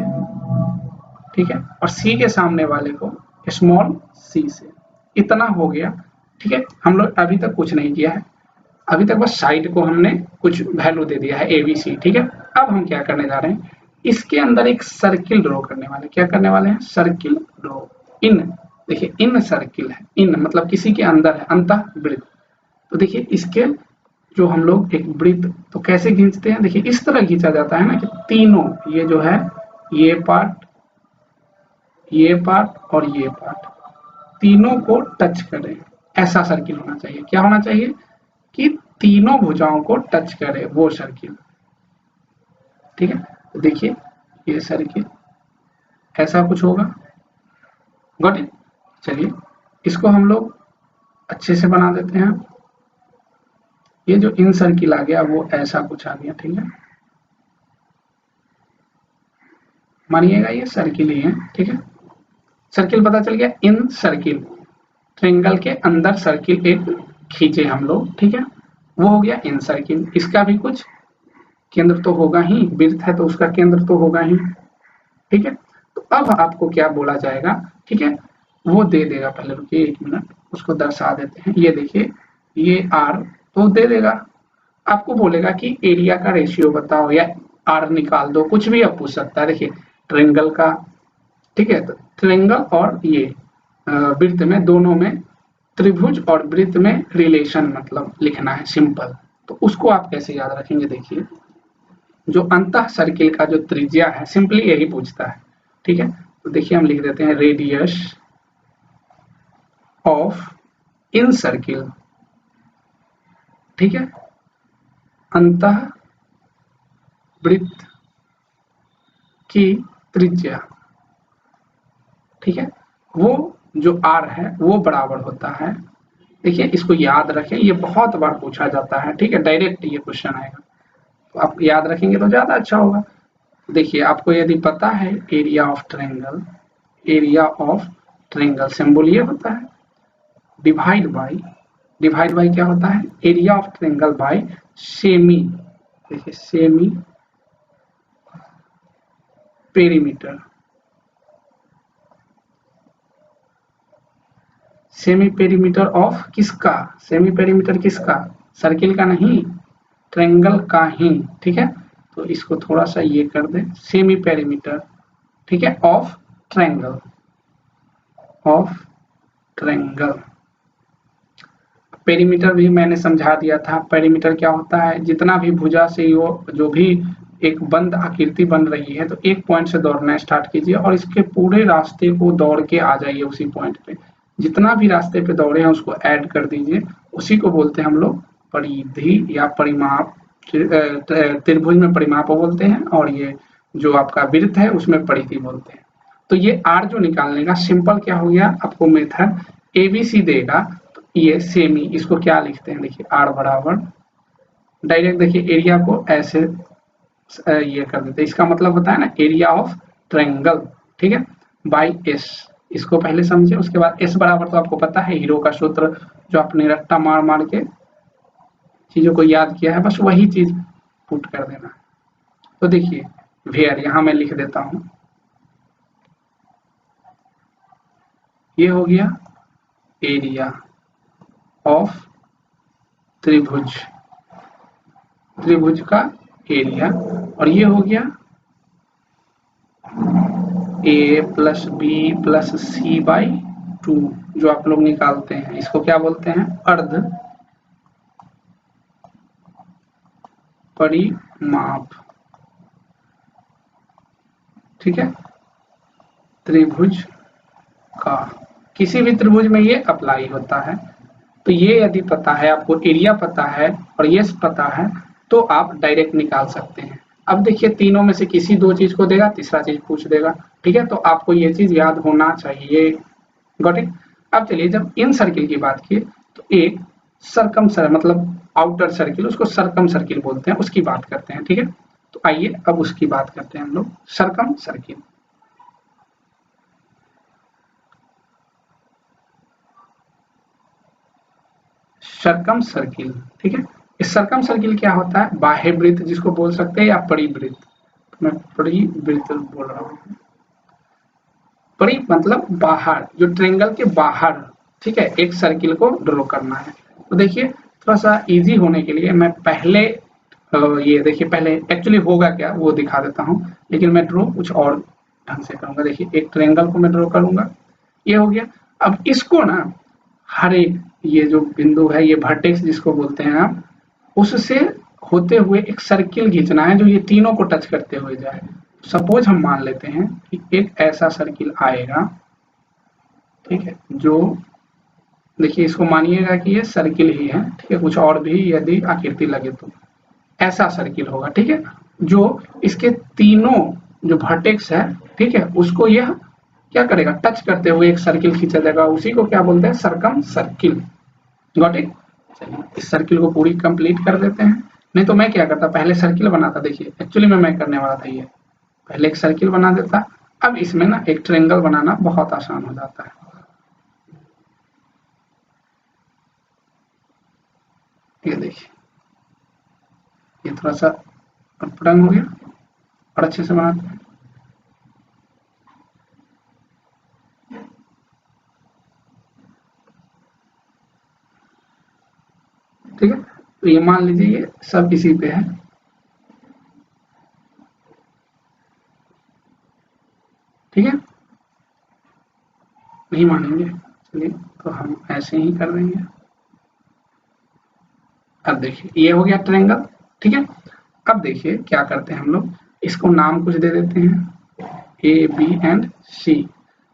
ठीक है, और सी के सामने वाले को स्मॉल सी से। इतना हो गया, ठीक है। हम लोग अभी तक कुछ नहीं किया है, अभी तक बस साइड को हमने कुछ वैल्यू दे दिया है ए बी सी, ठीक है। अब हम क्या करने जा रहे हैं, इसके अंदर एक सर्किल ड्रॉ करने वाले। क्या करने वाले हैं, सर्किल ड्रॉ। इन, देखिए इन सर्किल है, इन मतलब किसी के अंदर है, अंतः वृत्त। तो देखिए इसके जो हम लोग एक वृत्त तो कैसे खींचते हैं, देखिए इस तरह खींचा जाता है ना कि तीनों, ये जो है ये पार्ट और ये पार्ट तीनों को टच करें, ऐसा सर्किल होना चाहिए। क्या होना चाहिए कि तीनों भुजाओं को टच करे, वो सर्किल, ठीक है। तो देखिए ये सर्किल ऐसा कुछ होगा, गॉट इट। चलिए इसको हम लोग अच्छे से बना देते हैं। ये जो इन सर्किल आ गया वो ऐसा कुछ आ गया, ठीक है। मानिएगा ये सर्किल ही है, ठीक है। सर्किल पता चल गया, इन सर्किल, ट्रायंगल के अंदर सर्किल एक खींचे हम लोग, ठीक है, वो हो गया इन सर्किल। इसका भी कुछ केंद्र तो होगा ही, वृत्त है तो उसका केंद्र तो होगा ही, ठीक है। तो अब आपको क्या बोला जाएगा, ठीक है, वो दे देगा। पहले रुकिए एक मिनट, उसको दर्शा देते हैं। ये देखिए ये आर तो दे देगा, आपको बोलेगा कि एरिया का रेशियो बताओ या आर निकाल दो, कुछ भी आप पूछ सकता है। देखिए ट्रायंगल का, ठीक है, तो ट्रायंगल और ये वृत्त में, दोनों में त्रिभुज और वृत्त में रिलेशन मतलब लिखना है सिंपल। तो उसको आप कैसे याद रखेंगे, देखिए जो अंतः सर्किल का जो त्रिज्या है सिंपली यही पूछता है, ठीक है। तो देखिए हम लिख देते हैं रेडियस ऑफ इन सर्किल, ठीक है, अंतः वृत्त की त्रिज्या, ठीक है, वो जो आर है वो बराबर होता है। देखिए इसको याद रखें, ये बहुत बार पूछा जाता है, ठीक है, डायरेक्ट ये क्वेश्चन आएगा, तो आप याद रखेंगे तो ज्यादा अच्छा होगा। देखिए आपको यदि पता है area of triangle, area of triangle symbol ये होता है डिवाइड बाय क्या होता है, area of triangle by semi, देखिए semi perimeter. Semi perimeter of किसका, सेमी पेरीमीटर किसका, सर्किल का नहीं, ट्रायंगल का ही, ठीक है। तो इसको थोड़ा सा ये कर दे, सेमी पेरीमीटर, ठीक है, of triangle, of triangle. Perimeter भी मैंने समझा दिया था। पेरीमीटर क्या होता है, जितना भी भुजा से वो जो भी एक बंद आकृति बन रही है, तो एक पॉइंट से दौड़ना स्टार्ट कीजिए और इसके पूरे रास्ते को दौड़ के आ जाइए उसी पॉइंट पे। जितना भी रास्ते पे दौड़े हैं उसको ऐड कर दीजिए, उसी को बोलते हैं हम लोग परिधि या परिमाप। त्रिभुज में परिमाप बोलते हैं और ये जो आपका वृत्त है उसमें परिधि बोलते हैं। तो ये आर जो निकालने का सिंपल क्या हो गया, आपको मेथड एबीसी देगा। तो ये सेमी, इसको क्या लिखते हैं, देखिए आर बराबर डायरेक्ट, देखिए एरिया को ऐसे ये कर देते हैं, इसका मतलब होता है ना एरिया ऑफ ट्रायंगल, ठीक है, बाई एस। इसको पहले समझे, उसके बाद एस बराबर तो आपको पता है हीरो का सूत्र, जो आपने रट्टा मार मार के चीजों को याद किया है, बस वही चीज पुट कर देना। तो देखिए वेयर, यहां मैं लिख देता हूं, ये हो गया एरिया ऑफ त्रिभुज, त्रिभुज का एरिया, और ये हो गया A plus B plus C by 2, जो आप लोग निकालते हैं, इसको क्या बोलते हैं, अर्ध परिमाप, ठीक है, त्रिभुज का, किसी भी त्रिभुज में ये अप्लाई होता है। तो ये यदि पता है, आपको एरिया पता है और ये पता है, तो आप डायरेक्ट निकाल सकते हैं। अब देखिए तीनों में से किसी दो चीज को देगा, तीसरा चीज पूछ देगा, ठीक है, तो आपको ये चीज याद होना चाहिए। Got it. अब चलिए, जब इन सर्किल की बात की तो एक सरकम मतलब आउटर सर्किल, उसको सरकम सर्किल बोलते हैं, उसकी बात करते हैं, ठीक है। तो आइए अब उसकी बात करते हैं हम लोग, सरकम सर्किल। सरकम सर्किल, ठीक है। इस सरकम सर्किल क्या होता है, बाह्य वृत्त जिसको बोल सकते हैं या परिवृत्त, मैं परिवृत्त बोल रहा हूँ। परि मतलब बाहर, जो ट्रेंगल के बाहर, ठीक है, एक सर्किल को ड्रॉ करना है। तो देखिए थोड़ा सा इजी होने के लिए मैं पहले ये देखिए, पहले एक्चुअली होगा क्या वो दिखा देता हूँ, लेकिन मैं ड्रॉ कुछ और ढंग से करूंगा। देखिए एक ट्रेंगल को मैं ड्रॉ करूंगा, ये हो गया। अब इसको ना हर एक ये जो बिंदु है, ये वर्टेक्स जिसको बोलते हैं आप, उससे होते हुए एक सर्किल खींचना है जो ये तीनों को टच करते हुए जाए। सपोज हम मान लेते हैं कि एक ऐसा सर्किल आएगा, ठीक है, जो देखिए इसको मानिएगा कि ये सर्किल ही है, ठीक है, कुछ और भी यदि आकृति लगे तो ऐसा सर्किल होगा, ठीक है, जो इसके तीनों जो वर्टेक्स है, ठीक है, उसको यह क्या करेगा, टच करते हुए एक सर्किल खींचा जाएगा, उसी को क्या बोलते हैं, सरकम सर्किल। Got it. चलिए इस सर्किल को पूरी कंप्लीट कर देते हैं। नहीं तो मैं क्या करता, पहले सर्किल बनाता, देखिए एक्चुअली में मैं करने वाला था ये, पहले एक सर्किल बना देता, अब इसमें ना एक ट्रायंगल बनाना बहुत आसान हो जाता है। ये देखिए, ये थोड़ा सा अटपटंग हो गया, और अच्छे से बनाते हैं। ठीक है, तो ये मान लीजिए ये सब इसी पे है, ठीक है, नहीं मानेंगे, चलिए तो हम ऐसे ही कर देंगे। अब देखिए ये हो गया ट्रायंगल, ठीक है। अब देखिए क्या करते हैं हम लोग, इसको नाम कुछ दे देते हैं, ए बी एंड सी।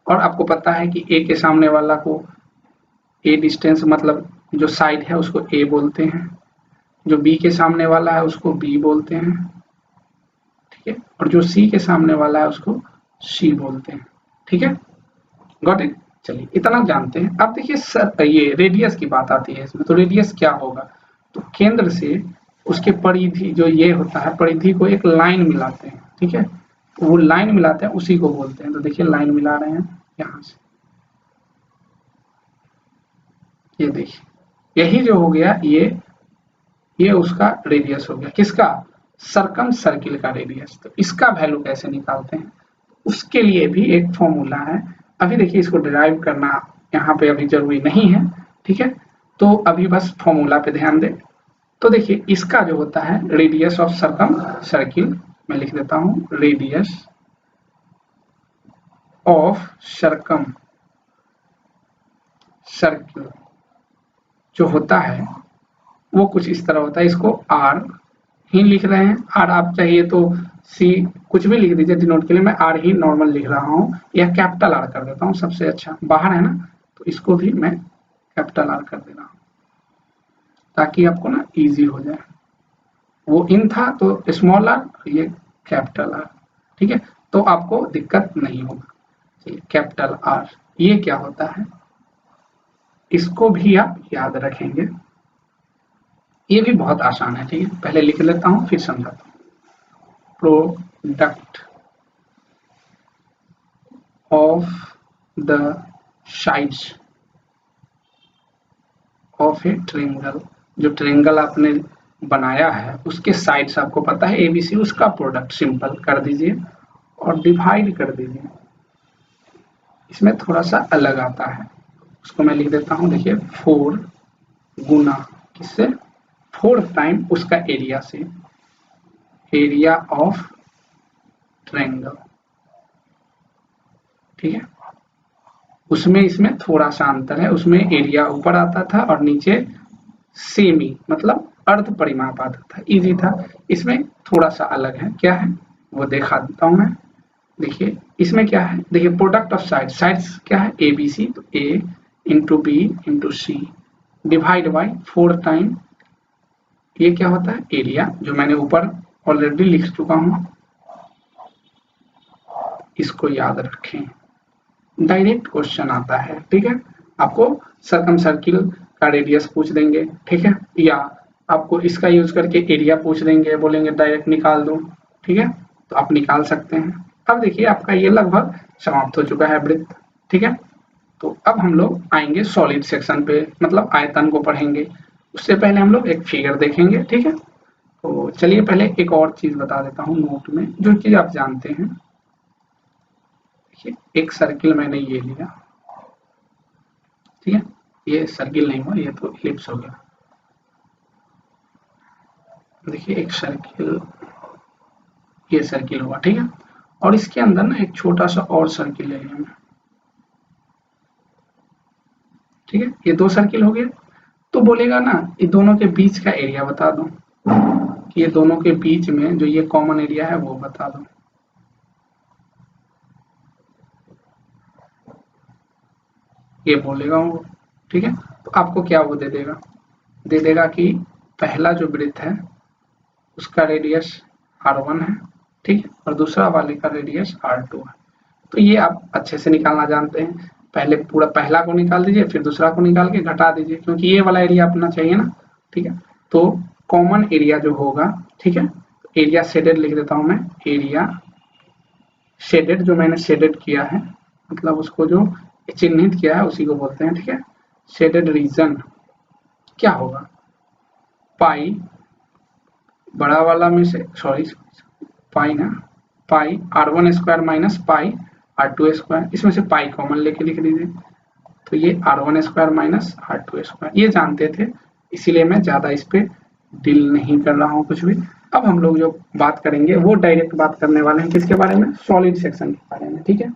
और आपको पता है कि ए के सामने वाला को ए डिस्टेंस मतलब जो साइड है उसको ए बोलते हैं, जो बी के सामने वाला है उसको बी बोलते हैं, ठीक है, और जो सी के सामने वाला है उसको सी बोलते हैं, ठीक है। Got it. चलिए इतना जानते हैं। अब देखिए सर, ये रेडियस की बात आती है इसमें, तो रेडियस क्या होगा, तो केंद्र से उसके परिधि जो ये होता है, परिधि को एक लाइन मिलाते हैं, ठीक है, तो वो लाइन मिलाते हैं उसी को बोलते हैं। तो देखिए लाइन मिला रहे हैं यहाँ से, ये देखिए यही जो हो गया, ये उसका रेडियस हो गया, किसका, सरकम सर्किल का रेडियस। तो इसका वैल्यू कैसे निकालते हैं, उसके लिए भी एक फॉर्मूला है। अभी देखिए इसको डिराइव करना यहाँ पे अभी जरूरी नहीं है, ठीक है, तो अभी बस फॉर्मूला पे ध्यान दें। तो देखिए इसका जो होता है रेडियस ऑफ सरकम सर्किल, मैं लिख देता हूँ, रेडियस ऑफ सरकम सर्किल जो होता है वो कुछ इस तरह होता है। इसको आर ही लिख रहे हैं, आर आप चाहिए तो सी कुछ भी लिख दीजिए डिनोट के लिए, मैं आर ही नॉर्मल लिख रहा हूँ, या कैपिटल आर कर देता हूँ, सबसे अच्छा, बाहर है ना, तो इसको भी मैं कैपिटल आर कर दे रहा हूँ ताकि आपको ना इजी हो जाए। वो इन था तो स्मॉल आर, ये कैपिटल आर, ठीक है, तो आपको दिक्कत नहीं होगा। चलिए कैपिटल आर, ये क्या होता है इसको भी आप याद रखेंगे, ये भी बहुत आसान है, ठीक है, पहले लिख लेता हूँ फिर समझाता हूँ। Product of the sides of A triangle, जो ट्रायंगल आपने बनाया है उसके साइड्स आपको पता है एबीसी, उसका प्रोडक्ट सिंपल कर दीजिए और डिवाइड कर दीजिए। इसमें थोड़ा सा अलग आता है, उसको मैं लिख देता हूँ, देखिए 4 गुना किससे, 4 टाइम उसका एरिया से, एरिया ऑफ ट्रायंगल, ठीक है। उसमें इसमें थोड़ा सा अंतर है, उसमें एरिया ऊपर आता था और नीचे सेमी मतलब अर्ध परिमाप आता था, इजी था। इसमें थोड़ा सा अलग है, क्या है वो दिखा देता हूं मैं। देखिए इसमें क्या है, देखिए प्रोडक्ट ऑफ साइड्स, साइड्स क्या है ए बी सी, तो A into B into C divide by 4 time ये क्या होता है एरिया, जो मैंने ऊपर ऑलरेडी लिख चुका हूं, इसको याद रखें। डायरेक्ट क्वेश्चन आता है, ठीक है। आपको सर्कम सर्किल का रेडियस पूछ देंगे, ठीक है, या आपको इसका यूज करके एरिया पूछ देंगे, बोलेंगे डायरेक्ट निकाल दो, ठीक है, तो आप निकाल सकते हैं। अब देखिए आपका ये लगभग समाप्त हो चुका है वृत्त, ठीक है। तो अब हम लोग आएंगे सॉलिड सेक्शन पे, मतलब आयतन को पढ़ेंगे। उससे पहले हम लोग एक फिगर देखेंगे, ठीक है। तो चलिए पहले एक और चीज बता देता हूँ नोट में, जो चीज आप जानते हैं। देखिए एक सर्किल मैंने ये लिया, ठीक है, ये सर्किल नहीं हुआ, ये तो इलिप्स हो गया। देखिए एक सर्किल, ये सर्किल हुआ, ठीक है, और इसके अंदर ना एक छोटा सा और सर्किल ले लिया मैं, ठीक है, ये 2 सर्किल हो गए। तो बोलेगा ना ये दोनों के बीच का एरिया बता दो, कि ये दोनों के बीच में जो ये कॉमन एरिया है वो बता दो। ये बोलेगा वो, ठीक है। तो आपको क्या वो दे देगा कि पहला जो वृत्त है उसका रेडियस r1 है, ठीक है, और दूसरा वाले का रेडियस r2 है। तो ये आप अच्छे से निकालना जानते हैं। पहले पूरा पहला को निकाल दीजिए, फिर दूसरा को निकाल के घटा दीजिए, क्योंकि ये वाला एरिया अपना चाहिए ना, ठीक है। तो कॉमन एरिया जो होगा, ठीक है, एरिया शेडेड लिख देता हूं मैं, एरिया शेडेड, जो मैंने शेडेड किया है, मतलब उसको जो चिन्हित किया है उसी को बोलते हैं, ठीक है। शेडेड रीजन क्या होगा, पाई बड़ा वाला में से, सॉरी पाई ना, पाई r1 square minus pi r2 square, इसमें से पाई कॉमन लेके लिख दीजिए, तो ये r1 square minus r2 square, ये जानते थे, इसीलिए मैं ज्यादा इस पे डील नहीं कर रहा हूँ कुछ भी। अब हम लोग जो बात करेंगे वो डायरेक्ट बात करने वाले हैं किसके बारे में, सॉलिड सेक्शन के बारे में, ठीक है।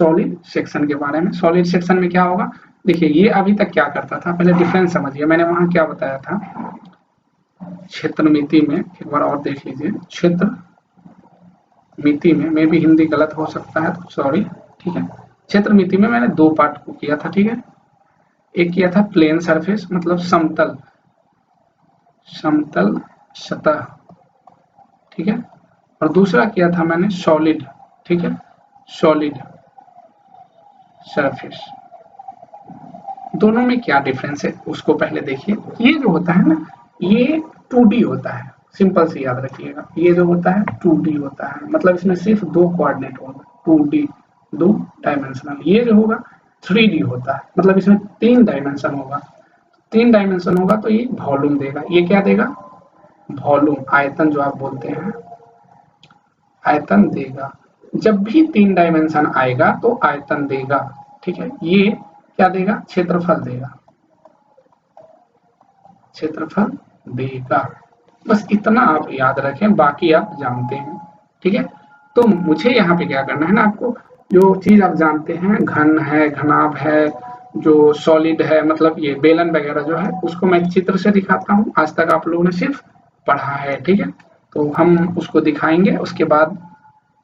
सॉलिड सेक्शन के बारे में, सॉलिड सेक्शन में क्या होगा, देखिए ये अभी तक क्या करता था, पहले डिफरेंस समझिए, मैंने वहां क्या बताया था, क्षेत्रमिति में एक बार और देख लीजिए, क्षेत्र मिति में, मे भी हिंदी गलत हो सकता है तो सॉरी, ठीक है। क्षेत्र मिति में मैंने 2 पार्ट को किया था, ठीक है। एक किया था प्लेन सरफेस, मतलब समतल समतल सतह, ठीक है, और दूसरा किया था मैंने सॉलिड, ठीक है, सॉलिड सरफेस। दोनों में क्या डिफरेंस है उसको पहले देखिए। ये जो होता है ना, ये 2D होता है, सिंपल से याद रखिएगा, ये जो होता है 2D होता है, मतलब इसमें सिर्फ 2 कोऑर्डिनेट होगा, 2D 2 डायमेंशनल। ये जो होगा 3D होता है, मतलब इसमें 3 डायमेंशन होगा, 3 डायमेंशन होगा तो ये वॉल्यूम देगा, ये क्या देगा, वॉल्यूम, आयतन जो आप बोलते हैं, आयतन देगा। जब भी 3 डायमेंशन आएगा तो आयतन देगा, ठीक है। ये क्या देगा, क्षेत्रफल देगा, क्षेत्रफल देगा। बस इतना आप याद रखें, बाकी आप जानते हैं, ठीक है। तो मुझे यहाँ पे क्या करना है ना, आपको जो चीज आप जानते हैं, घन है, घनाभ है, जो सॉलिड है, मतलब ये बेलन वगैरह जो है, उसको मैं चित्र से दिखाता हूँ। आज तक आप लोगों ने सिर्फ पढ़ा है, ठीक है, तो हम उसको दिखाएंगे, उसके बाद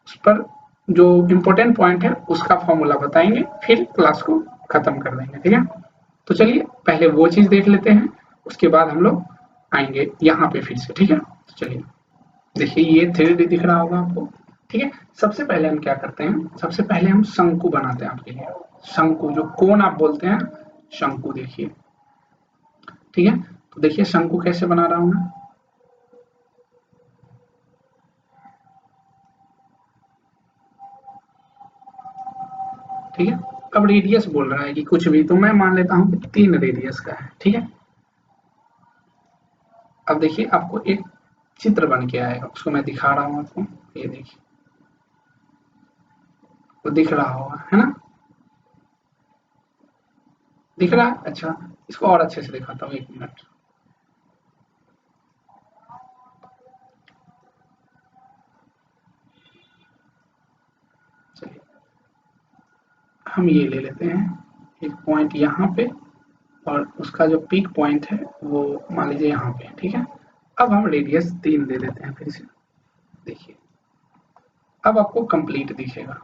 उस पर जो इम्पोर्टेंट पॉइंट है उसका फॉर्मूला बताएंगे, फिर क्लास को खत्म कर देंगे, ठीक है। तो चलिए पहले वो चीज देख लेते हैं, उसके बाद हम लोग आएंगे यहाँ पे फिर से, ठीक है। तो चलिए देखिए ये 3D दिख रहा होगा आपको, ठीक है। सबसे पहले हम क्या करते हैं, सबसे पहले हम शंकु बनाते हैं आपके लिए, शंकु जो कोन आप बोलते हैं, शंकु देखिए, ठीक है। तो देखिए शंकु कैसे बना रहा हूं मैं, ठीक है। अब रेडियस बोल रहा है कि कुछ भी, तो मैं मान लेता हूं कि 3 रेडियस का है, ठीक है। अब देखिए आपको एक चित्र बन के आएगा, उसको मैं दिखा रहा हूं आपको, ये देखिए वो दिख रहा होगा, है ना, दिख रहा है। अच्छा इसको और अच्छे से दिखाता हूँ, 1 मिनट। चलिए हम ये ले लेते हैं एक पॉइंट यहाँ पे, और उसका जो पीक पॉइंट है वो मान लीजिए यहाँ पे, ठीक है। अब हम रेडियस 3 दे देते हैं फिर से। देखिए अब आपको कंप्लीट दिखेगा।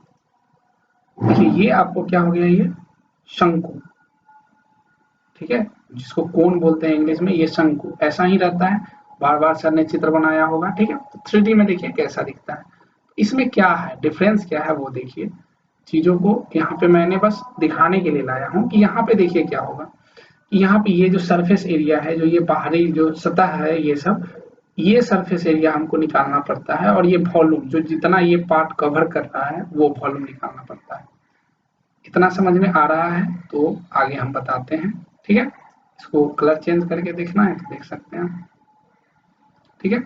देखिए ये आपको क्या हो गया, ये शंकु, ठीक है, जिसको कोन बोलते हैं इंग्लिश में, ये शंकु ऐसा ही रहता है। बार बार सर ने चित्र बनाया होगा, ठीक है। तो 3D में देखिए कैसा दिखता है। इसमें क्या है डिफरेंस, क्या है वो देखिए। चीजों को यहाँ पे मैंने बस दिखाने के लिए लाया हूँ कि यहाँ पे देखिए क्या होगा कि यहाँ पे ये जो सरफेस एरिया है, जो ये बाहरी जो सतह है, ये सब, ये सरफेस एरिया हमको निकालना पड़ता है, और ये वॉल्यूम जो जितना ये पार्ट कवर कर रहा है वो वॉल्यूम निकालना पड़ता है। इतना समझ में आ रहा है तो आगे हम बताते हैं, ठीक है। इसको कलर चेंज करके देखना है तो देख सकते हैं, ठीक है।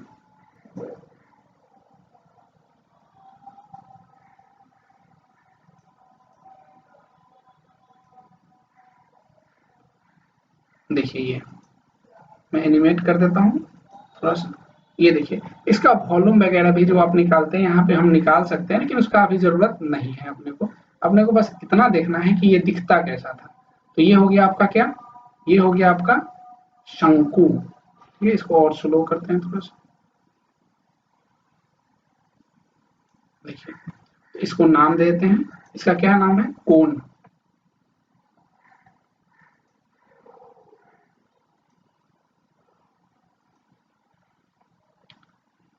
देखिए ये मैं एनिमेट कर देता हूँ थोड़ा सा। ये देखिए इसका वॉल्यूम वगैरह भी जो आप निकालते हैं यहाँ पे हम निकाल सकते हैं, लेकिन उसका अभी जरूरत नहीं है अपने को बस इतना देखना है कि ये दिखता कैसा था। तो ये हो गया आपका क्या, ये हो गया आपका शंकु, ठीक है। इसको और स्लो करते हैं थोड़ा सा। देखिए इसको नाम देते हैं, इसका क्या नाम है, कोन,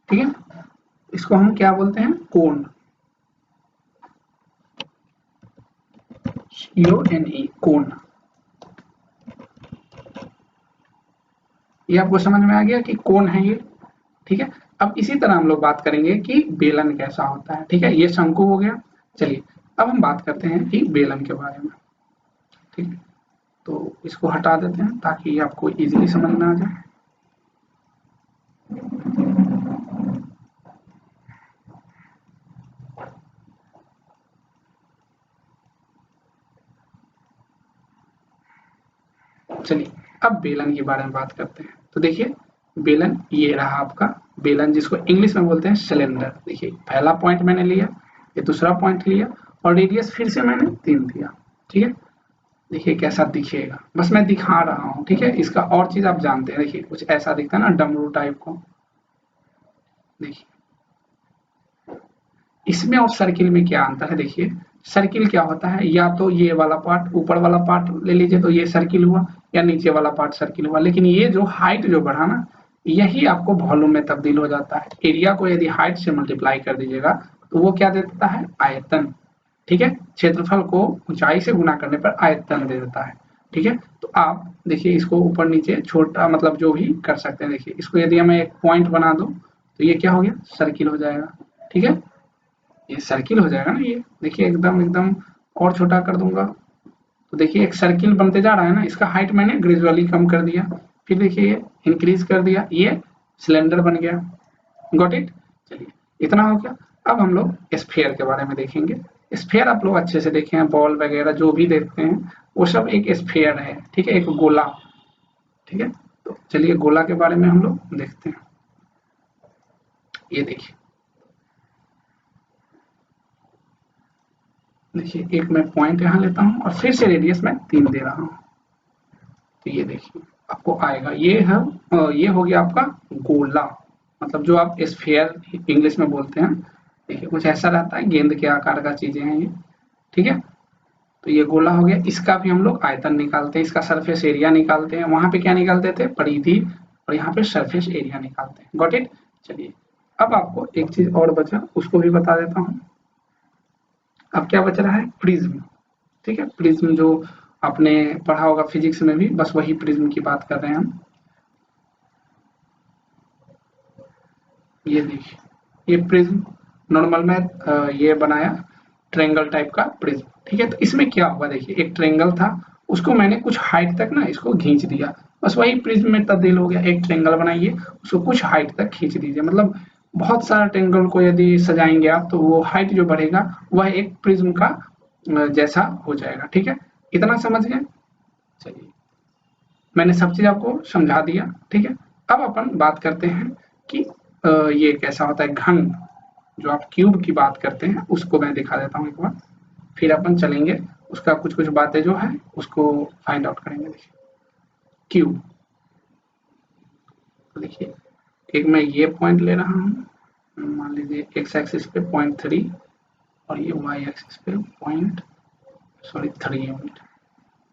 ठीक है। इसको हम क्या बोलते हैं, कोन, CONE, कोन। ये आपको समझ में आ गया कि कौन है ये, ठीक है। अब इसी तरह हम लोग बात करेंगे कि बेलन कैसा होता है, ठीक है। ये शंकु हो गया। चलिए अब हम बात करते हैं कि बेलन के बारे में, ठीक है। तो इसको हटा देते हैं ताकि आपको इजीली समझ में आ जाए। चलिए अब बेलन के बारे में बात करते हैं। तो देखिए बेलन ये रहा आपका बेलन, जिसको इंग्लिश में बोलते हैं सिलेंडर। देखिए पहला पॉइंट मैंने लिया, ये दूसरा पॉइंट लिया, और रेडियस फिर से मैंने 3 दिया, ठीक है। देखिए कैसा दिखेगा, बस मैं दिखा रहा हूँ, ठीक है। इसका और चीज आप जानते हैं, देखिए कुछ ऐसा दिखता है ना, डमरू टाइप को। देखिए इसमें और सर्किल में क्या अंतर है, देखिए सर्किल क्या होता है, या तो ये वाला पार्ट, ऊपर वाला पार्ट ले लीजिए तो ये सर्किल हुआ, या नीचे वाला पार्ट सर्किल हुआ। लेकिन ये जो हाइट जो बढ़ा ना, यही आपको वॉल्यूम में तब्दील हो जाता है। एरिया को यदि हाइट से मल्टीप्लाई कर दीजिएगा तो वो क्या दे देता है, आयतन, ठीक है। क्षेत्रफल को ऊंचाई से गुना करने पर आयतन दे देता है, ठीक है। तो आप देखिए इसको ऊपर नीचे छोटा मतलब जो भी कर सकते हैं। देखिए इसको यदि मैं एक पॉइंट बना दूं तो ये क्या हो गया, सर्किल हो जाएगा, ठीक है। ये सर्किल हो जाएगा ना, ये देखिए एकदम एकदम और छोटा कर दूंगा तो देखिए एक सर्किल बनते जा रहा है ना। इसका हाइट मैंने ग्रेजुअली कम कर दिया, फिर देखिए ये इंक्रीज कर दिया, ये सिलेंडर बन गया। Got it. चलिए इतना हो गया। अब हम लोग स्फीयर के बारे में देखेंगे। स्फीयर आप लोग अच्छे से देखे हैं, बॉल वगैरह जो भी देखते हैं वो सब एक स्फीयर है, ठीक है, एक गोला, ठीक है। तो चलिए गोला के बारे में हम लोग देखते हैं। ये देखिए, देखिए एक मैं पॉइंट यहाँ लेता हूँ और फिर से रेडियस में 3 दे रहा हूँ। तो ये देखिए आपको आएगा, ये है ये हो गया आपका गोला, मतलब जो आप स्फीयर इंग्लिश में बोलते हैं। देखिए कुछ ऐसा रहता है, गेंद के आकार का चीजें हैं ये, ठीक है। तो ये गोला हो गया, इसका भी हम लोग आयतन निकालते हैं, इसका सरफेस एरिया निकालते हैं। वहां पे क्या निकालते थे, परिधि, और यहाँ पे सरफेस एरिया निकालते हैं। Got it. चलिए अब आपको एक चीज और बचा, उसको भी बता देता हूँ। अब क्या बच रहा है, प्रिज्म, ठीक है। प्रिज्म जो आपने पढ़ा होगा फिजिक्स में भी, बस वही प्रिज्म की बात कर रहे हैं हम। ये देखिए ये प्रिज्म नॉर्मल में ये बनाया ट्रेंगल टाइप का प्रिज्म, ठीक है। तो इसमें क्या होगा, देखिए एक ट्रेंगल था, उसको मैंने कुछ हाइट तक ना इसको खींच दिया, बस वही प्रिज्म में तब्दील हो गया। एक ट्रेंगल बनाइए, उसको कुछ हाइट तक खींच दीजिए, मतलब बहुत सारा ट्रेंगल को यदि सजाएंगे आप तो वो हाइट जो बढ़ेगा वह एक प्रिज्म का जैसा हो जाएगा, ठीक है। इतना समझ गए। चलिए मैंने सब चीज आपको समझा दिया, ठीक है। अब अपन बात करते हैं कि ये कैसा होता है घन, जो आप क्यूब की बात करते हैं उसको मैं दिखा देता हूँ एक बार, फिर अपन चलेंगे उसका कुछ कुछ बातें जो है उसको फाइंड आउट करेंगे। देखिए क्यूब। तो देखिए एक मैं ये पॉइंट ले रहा हूँ, मान लीजिए एक्स एक्सिस पे 0.3 और ये वाई एक्सिस पे 3 यूनिट।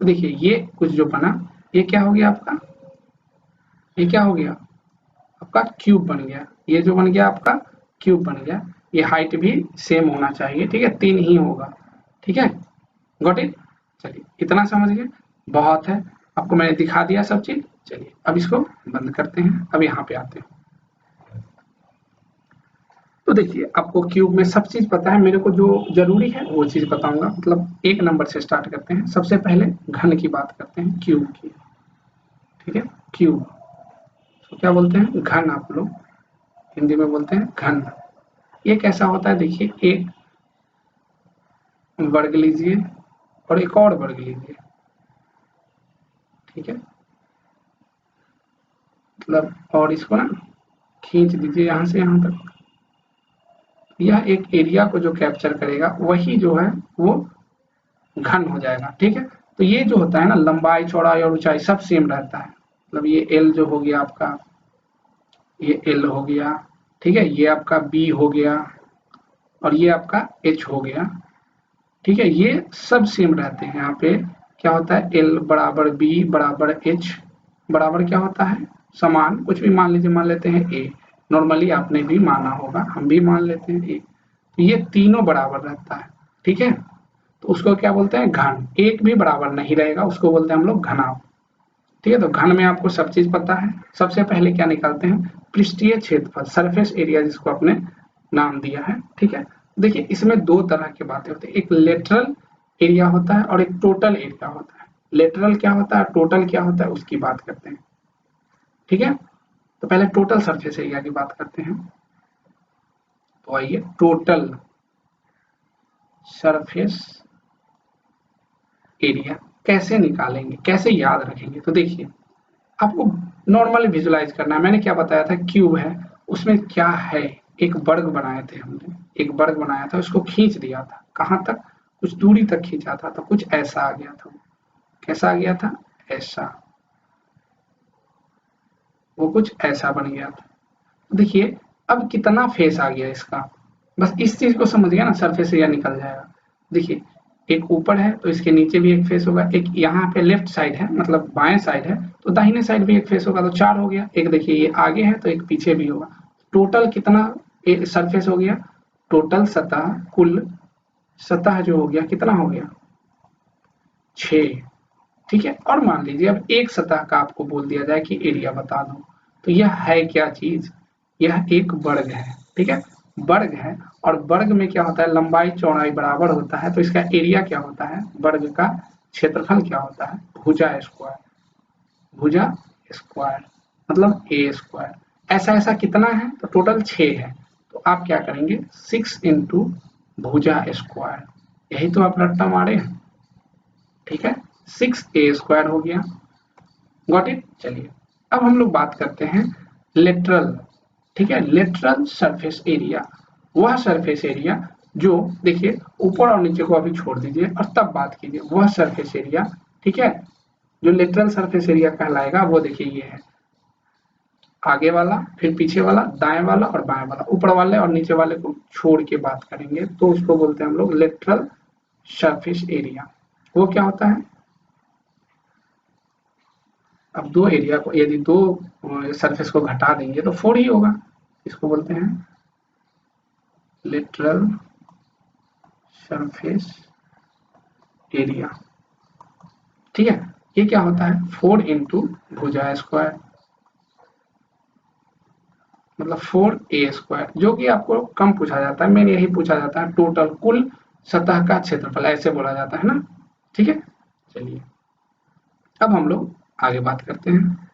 तो देखिए ये कुछ जो बना ये क्या हो गया आपका, ये क्या हो गया आपका क्यूब बन गया। ये जो बन गया आपका क्यूब बन गया। ये हाइट भी सेम होना चाहिए, ठीक है, 3 ही होगा, ठीक है, गॉट इट। चलिए इतना समझ गए, बहुत है, आपको मैंने दिखा दिया सब चीज। चलिए अब इसको बंद करते हैं, अब यहाँ पे आते हैं। तो देखिए आपको क्यूब में सब चीज पता है, मेरे को जो जरूरी है वो चीज बताऊंगा। मतलब 1 नंबर से स्टार्ट करते हैं। सबसे पहले घन की बात करते हैं, क्यूब की, ठीक है। क्यूब तो क्या बोलते हैं, घन, आप लोग हिंदी में बोलते हैं घन। ये कैसा होता है, देखिए एक वर्ग लीजिए और एक और वर्ग लीजिए, ठीक है, मतलब और इसको ना खींच दीजिए यहाँ से यहाँ तक। यह एक एरिया को जो कैप्चर करेगा वही जो है वो घन हो जाएगा, ठीक है। तो ये जो होता है ना, लंबाई चौड़ाई और ऊंचाई सब सेम रहता है। मतलब ये एल जो हो गया आपका, ये एल हो गया, ठीक है, ये आपका बी हो गया और ये आपका एच हो गया, ठीक है। ये सब सेम रहते हैं। यहाँ पे क्या होता है, एल बराबर बी बराबर एच बराबर क्या होता है, समान, कुछ भी मान लीजिए, मान लेते हैं ए। नॉर्मली आपने भी माना होगा, हम भी मान लेते हैं ए। तो ये तीनों बराबर रहता है, ठीक है। तो उसको क्या बोलते हैं, घन। एक भी बराबर नहीं रहेगा, उसको बोलते हैं हम लोग घनाभ, ठीक है। तो घन में आपको सब चीज पता है। सबसे पहले क्या निकालते हैं, पृष्ठीय क्षेत्रफल, सरफेस एरिया, जिसको आपने नाम दिया है, ठीक है। देखिए इसमें दो तरह की बातें होती है, एक लेटरल एरिया होता है और एक टोटल एरिया होता है। लेटरल क्या होता है, टोटल क्या होता है, उसकी बात करते हैं, ठीक है। तो पहले टोटल सरफेस एरिया की बात करते हैं। तो आइए, टोटल सरफेस एरिया कैसे निकालेंगे, कैसे याद रखेंगे। तो देखिए आपको नॉर्मली विजुलाइज करना है। मैंने क्या बताया था, क्यूब है, उसमें क्या है, एक वर्ग बनाए थे हमने, एक वर्ग बनाया था, उसको खींच दिया था, कहाँ तक, कुछ दूरी तक खींचा था, तो कुछ ऐसा आ गया था। कैसा आ गया था, ऐसा, वो कुछ ऐसा बन गया था। देखिए अब कितना फेस आ गया इसका, बस इस चीज को समझ गया ना, सरफेस एरिया निकल जाएगा। देखिए एक ऊपर है तो इसके नीचे भी एक फेस होगा, एक यहाँ पे लेफ्ट साइड है, मतलब बाएं साइड है, तो दाहिने साइड भी एक फेस होगा, तो 4 हो गया। एक देखिए ये आगे है तो एक पीछे भी होगा। टोटल कितना सरफेस हो गया, टोटल सतह, कुल सतह जो हो गया, कितना हो गया, 6, ठीक है। और मान लीजिए अब एक सतह का आपको बोल दिया जाए कि एरिया बता दो, तो यह है क्या चीज, यह एक वर्ग है, ठीक है, वर्ग है। और वर्ग में क्या होता है, लंबाई चौड़ाई बराबर होता है, तो इसका एरिया क्या होता है, वर्ग का क्षेत्रफल क्या होता है, भुजा स्क्वायर, भुजा स्क्वायर मतलब ए स्क्वायर। ऐसा ऐसा कितना है, तो टोटल 6 है। तो आप क्या करेंगे, 6 इंटू भुजा स्क्वायर, यही तो आप रट्टा मारे हैं, ठीक है, 6a² हो गया, गॉट इट। चलिए अब हम लोग बात करते हैं लेटरल, ठीक है, लेटरल सरफेस एरिया, वह सरफेस एरिया जो, देखिए ऊपर और नीचे को अभी छोड़ दीजिए और तब बात कीजिए, वह सरफेस एरिया, ठीक है, जो लेटरल सरफेस एरिया कहलाएगा, वो देखिए ये है, आगे वाला, फिर पीछे वाला, दाएं वाला और बाएं वाला, ऊपर वाले और नीचे वाले को छोड़ के बात करेंगे तो उसको बोलते हैं हम लोग लेटरल सरफेस एरिया। वो क्या होता है, अब दो एरिया को, यदि दो सरफेस को घटा देंगे तो 4 ही होगा, इसको बोलते हैं लेटरल सरफेस एरिया, ठीक है। ये क्या होता है, 4 इंटू भुजा स्क्वायर, मतलब 4a², जो कि आपको कम पूछा जाता है, मेन यही पूछा जाता है, टोटल कुल सतह का क्षेत्रफल, ऐसे बोला जाता है ना, ठीक है। चलिए अब हम लोग आगे बात करते हैं,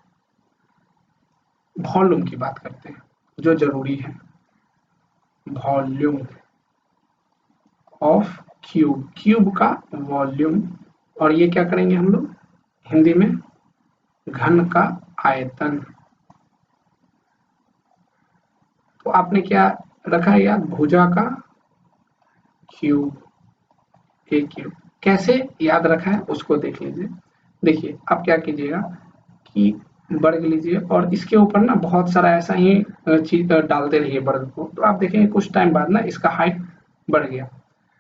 वॉल्यूम की बात करते हैं, जो जरूरी है, वॉल्यूम ऑफ क्यूब, क्यूब का वॉल्यूम। और ये क्या करेंगे हम लोग, हिंदी में घन का आयतन। तो आपने क्या रखा है याद, भुजा का क्यूब, ए क्यूब, कैसे याद रखा है उसको देख लीजिए। देखिए आप क्या कीजिएगा कि वर्ग लीजिए और इसके ऊपर ना बहुत सारा ऐसा ही चीज डालते रहिए वर्ग को, तो आप देखेंगे कुछ टाइम बाद ना इसका हाइट बढ़ गया।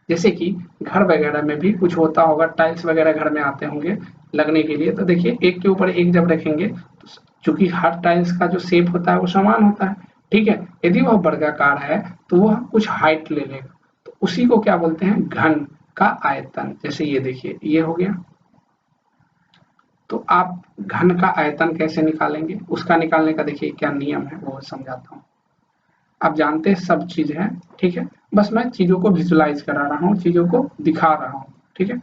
जैसे कि घर वगैरह में भी कुछ होता होगा, टाइल्स वगैरह घर में आते होंगे लगने के लिए, तो देखिए एक के ऊपर एक जब रखेंगे तो चूंकि हर टाइल्स का जो शेप होता है वो समान होता है, ठीक है। यदि वह वर्गाकार है तो वह कुछ हाइट ले लेगा, तो उसी को क्या बोलते हैं, घन का आयतन। जैसे ये देखिए ये हो गया। तो आप घन का आयतन कैसे निकालेंगे, उसका निकालने का देखिए क्या नियम है वो समझाता हूँ। आप जानते हैं सब चीज है, ठीक है, बस मैं चीजों को विजुलाइज करा रहा हूँ, चीजों को दिखा रहा हूँ, ठीक है।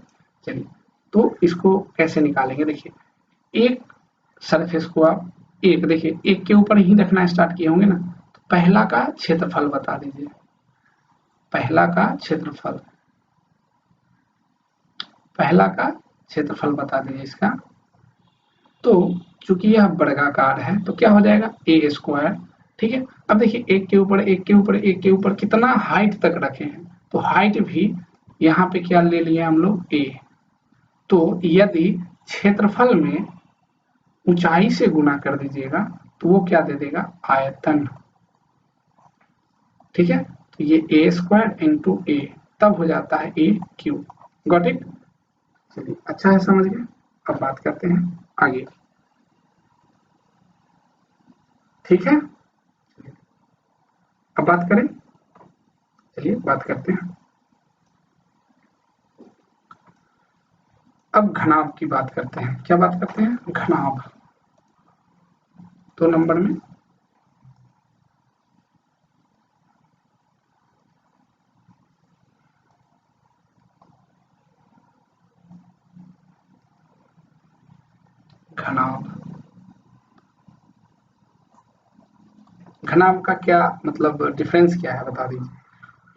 चलिए, तो इसको कैसे निकालेंगे, देखिए एक सरफेस को आप एक देखिए एक के ऊपर ही रखना स्टार्ट किए होंगे ना, तो पहला का क्षेत्रफल बता दीजिए, पहला का क्षेत्रफल, पहला का क्षेत्रफल बता दीजिए इसका। तो चूंकि यह वर्गाकार है तो क्या हो जाएगा, ए स्क्वायर, ठीक है। अब देखिए एक के ऊपर एक के ऊपर एक के ऊपर कितना हाइट तक रखे हैं, तो हाइट भी यहाँ पे क्या ले लिए हम लोग, ए। तो यदि क्षेत्रफल में ऊंचाई से गुना कर दीजिएगा तो वो क्या दे देगा, आयतन, ठीक है। तो ये ए स्क्वायर इंटू ए, तब हो जाता है ए क्यूब। Got it. चलिए अच्छा है, समझ गए। अब बात करते हैं आगे, ठीक है। अब बात करें, चलिए बात करते हैं। अब घनाभ की बात करते हैं, क्या बात करते हैं, घनाभ। 2 नंबर में घनाभ, घनाभ का क्या मतलब, डिफरेंस क्या है बता दीजिए।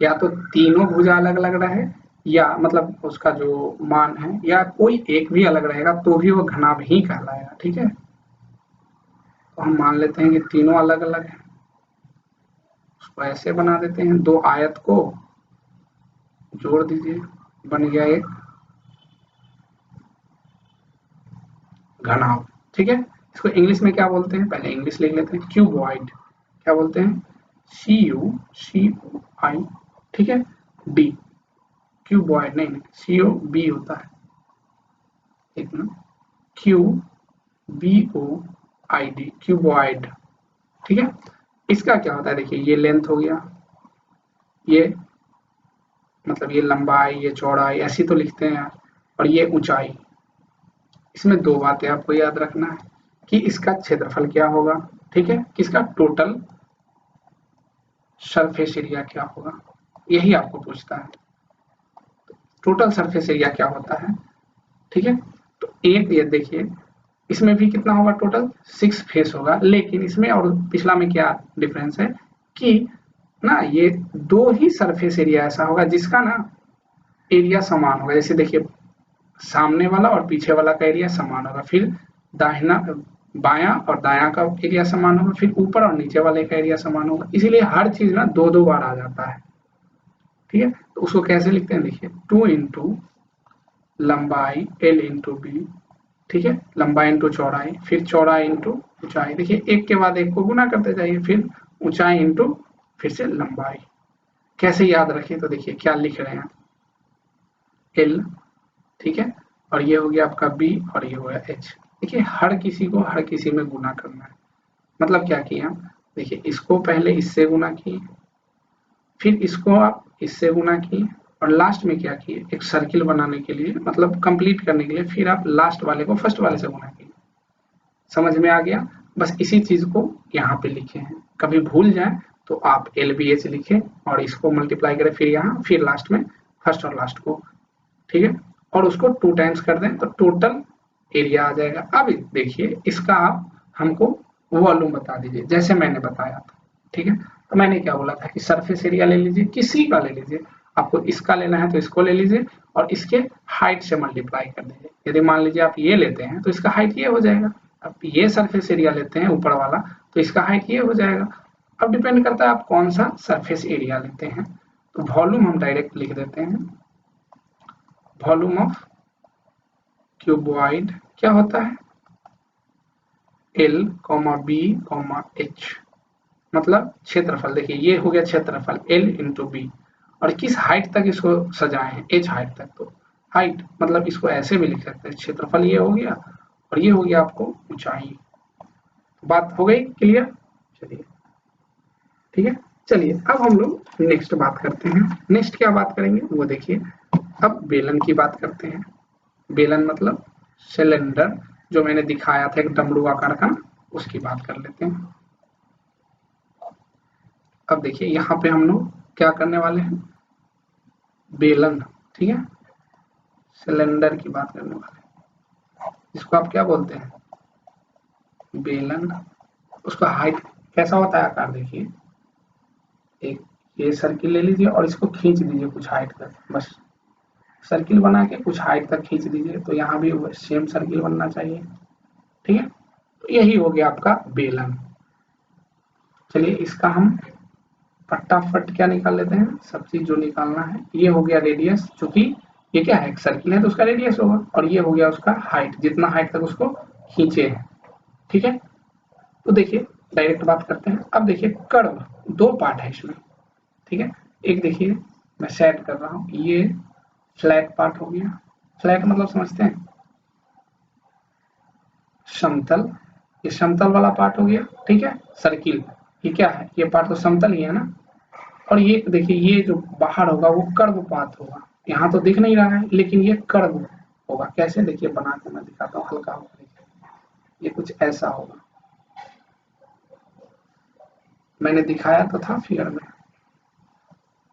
या तो तीनों भुजा अलग अलग रहे, या मतलब उसका जो मान है, या कोई एक भी अलग रहेगा तो भी वो घनाभ ही कहलाएगा, ठीक है। तो हम मान लेते हैं कि तीनों अलग अलग है, उसको ऐसे बना देते हैं, दो आयत को जोड़ दीजिए, बन गया एक घनाभ, ठीक है। इसको इंग्लिश में क्या बोलते हैं, पहले इंग्लिश लिख लेते हैं, क्यूबॉइड। क्या बोलते हैं, CUCOI, ठीक है, डी, क्यूबॉइड नहीं, COB होता है, एक ना, QBOID, क्यूबॉइड, ठीक है। इसका क्या होता है, देखिए ये लेंथ हो गया, ये मतलब ये लंबाई, ये चौड़ाई, ऐसी तो लिखते हैं यार, और ये ऊंचाई। इसमें दो बातें आपको याद रखना है कि इसका क्षेत्रफल क्या होगा, ठीक है, किसका टोटल सरफेस एरिया क्या होगा, यही आपको पूछता है, टोटल सरफेस एरिया क्या होता है, ठीक है। तो एक ये देखिए, इसमें भी कितना होगा, टोटल 6 फेस होगा, लेकिन इसमें और पिछला में क्या डिफरेंस है कि ना ये दो ही सरफेस एरिया ऐसा होगा जिसका ना एरिया समान होगा। जैसे देखिए सामने वाला और पीछे वाला का एरिया समान होगा, फिर दाहिना बायां और दायां का एरिया समान होगा, फिर ऊपर और नीचे वाले का एरिया समान होगा, इसीलिए हर चीज ना दो दो बार आ जाता है, ठीक है। तो उसको कैसे लिखते हैं, देखिए 2 इंटू लंबाई L इंटू बी, ठीक है, लंबाई इंटू चौड़ाई, फिर चौड़ाई इंटू ऊंचाई, देखिए एक के बाद एक को गुना करते जाइए, फिर ऊंचाई इंटू फिर से लंबाई। कैसे याद रखिए, तो देखिए क्या लिख रहे हैं, L, ठीक है, और ये हो गया आपका B और ये हो गया H। देखिए हर किसी को हर किसी में गुना करना है, मतलब क्या किया, देखिए इसको पहले इससे गुना किए, फिर इसको आप इससे गुना किए, और लास्ट में क्या किए, एक सर्किल बनाने के लिए, मतलब कंप्लीट करने के लिए, फिर आप लास्ट वाले को फर्स्ट वाले से गुना किए। समझ में आ गया, बस इसी चीज को यहाँ पे लिखे हैं, कभी भूल जाए तो आप LBH लिखे और इसको मल्टीप्लाई करें, फिर यहाँ, फिर लास्ट में फर्स्ट और लास्ट को, ठीक है, और उसको 2 टाइम्स कर दें तो टोटल एरिया आ जाएगा। अब देखिए इसका आप हमको वॉल्यूम बता दीजिए, जैसे मैंने बताया था, ठीक है। तो मैंने क्या बोला था कि सरफेस एरिया ले लीजिए, किसी का ले लीजिए, आपको इसका लेना है तो इसको ले लीजिए और इसके हाइट से मल्टीप्लाई कर दीजिए। यदि मान लीजिए आप ये लेते हैं तो इसका हाइट ये हो जाएगा, अब ये सरफेस एरिया लेते हैं ऊपर वाला तो इसका हाइट ये हो जाएगा। अब डिपेंड करता है आप कौन सा सरफेस एरिया लेते हैं। तो वॉल्यूम हम डायरेक्ट लिख देते हैं, वॉल्यूम ऑफ क्यूबॉइड क्या होता है, L, B, H, मतलब क्षेत्रफल। देखिए ये हो गया क्षेत्रफल L इंटू बी, और किस हाइट तक इसको सजाए हैं, h हाइट तक। तो हाइट मतलब इसको ऐसे भी लिख सकते हैं, क्षेत्रफल ये हो गया और ये हो गया आपको ऊंचाई। बात हो गई क्लियर? चलिए ठीक है। चलिए अब हम लोग नेक्स्ट बात करते हैं। नेक्स्ट क्या बात करेंगे वो देखिए। अब बेलन की बात करते हैं। बेलन मतलब सिलेंडर, जो मैंने दिखाया था एक डमरू आकार का, उसकी बात कर लेते हैं। अब देखिए यहाँ पे हम लोग क्या करने वाले हैं, बेलन, ठीक है, सिलेंडर की बात करने वाले हैं, जिसको आप क्या बोलते हैं, बेलन। उसका हाइट कैसा होता है, आकार देखिए, एक ये सर्किल ले लीजिए और इसको खींच दीजिए कुछ हाइट तक, बस सर्किल बना के कुछ हाइट तक खींच दीजिए, तो यहाँ भी सेम सर्किल बनना चाहिए, ठीक है। तो यही हो गया आपका बेलन। चलिए इसका हम फटाफट क्या निकाल लेते हैं, सब चीज जो निकालना है। ये हो गया रेडियस, चूंकि ये क्या है, सर्किल है तो उसका रेडियस होगा, और ये हो गया उसका हाइट, जितना हाइट तक उसको खींचे हैं, ठीक है। तो देखिए डायरेक्ट बात करते हैं। अब देखिए कर्व, दो पार्ट है इसमें, ठीक है। एक देखिए मैं सेट कर रहा हूं, ये फ्लैट पार्ट हो गया। फ्लैट मतलब समझते हैं, समतल, ये समतल वाला पार्ट हो गया, ठीक है। सर्किल ये क्या है, ये पार्ट तो समतल ही है ना। और ये देखिए ये जो बाहर होगा वो कर्व पाथ होगा, यहाँ तो दिख नहीं रहा है लेकिन ये कर्व होगा। कैसे, देखिए बना के मैं दिखाता हूँ, हल्का होगा, ये कुछ ऐसा होगा, मैंने दिखाया तो था फिगर में।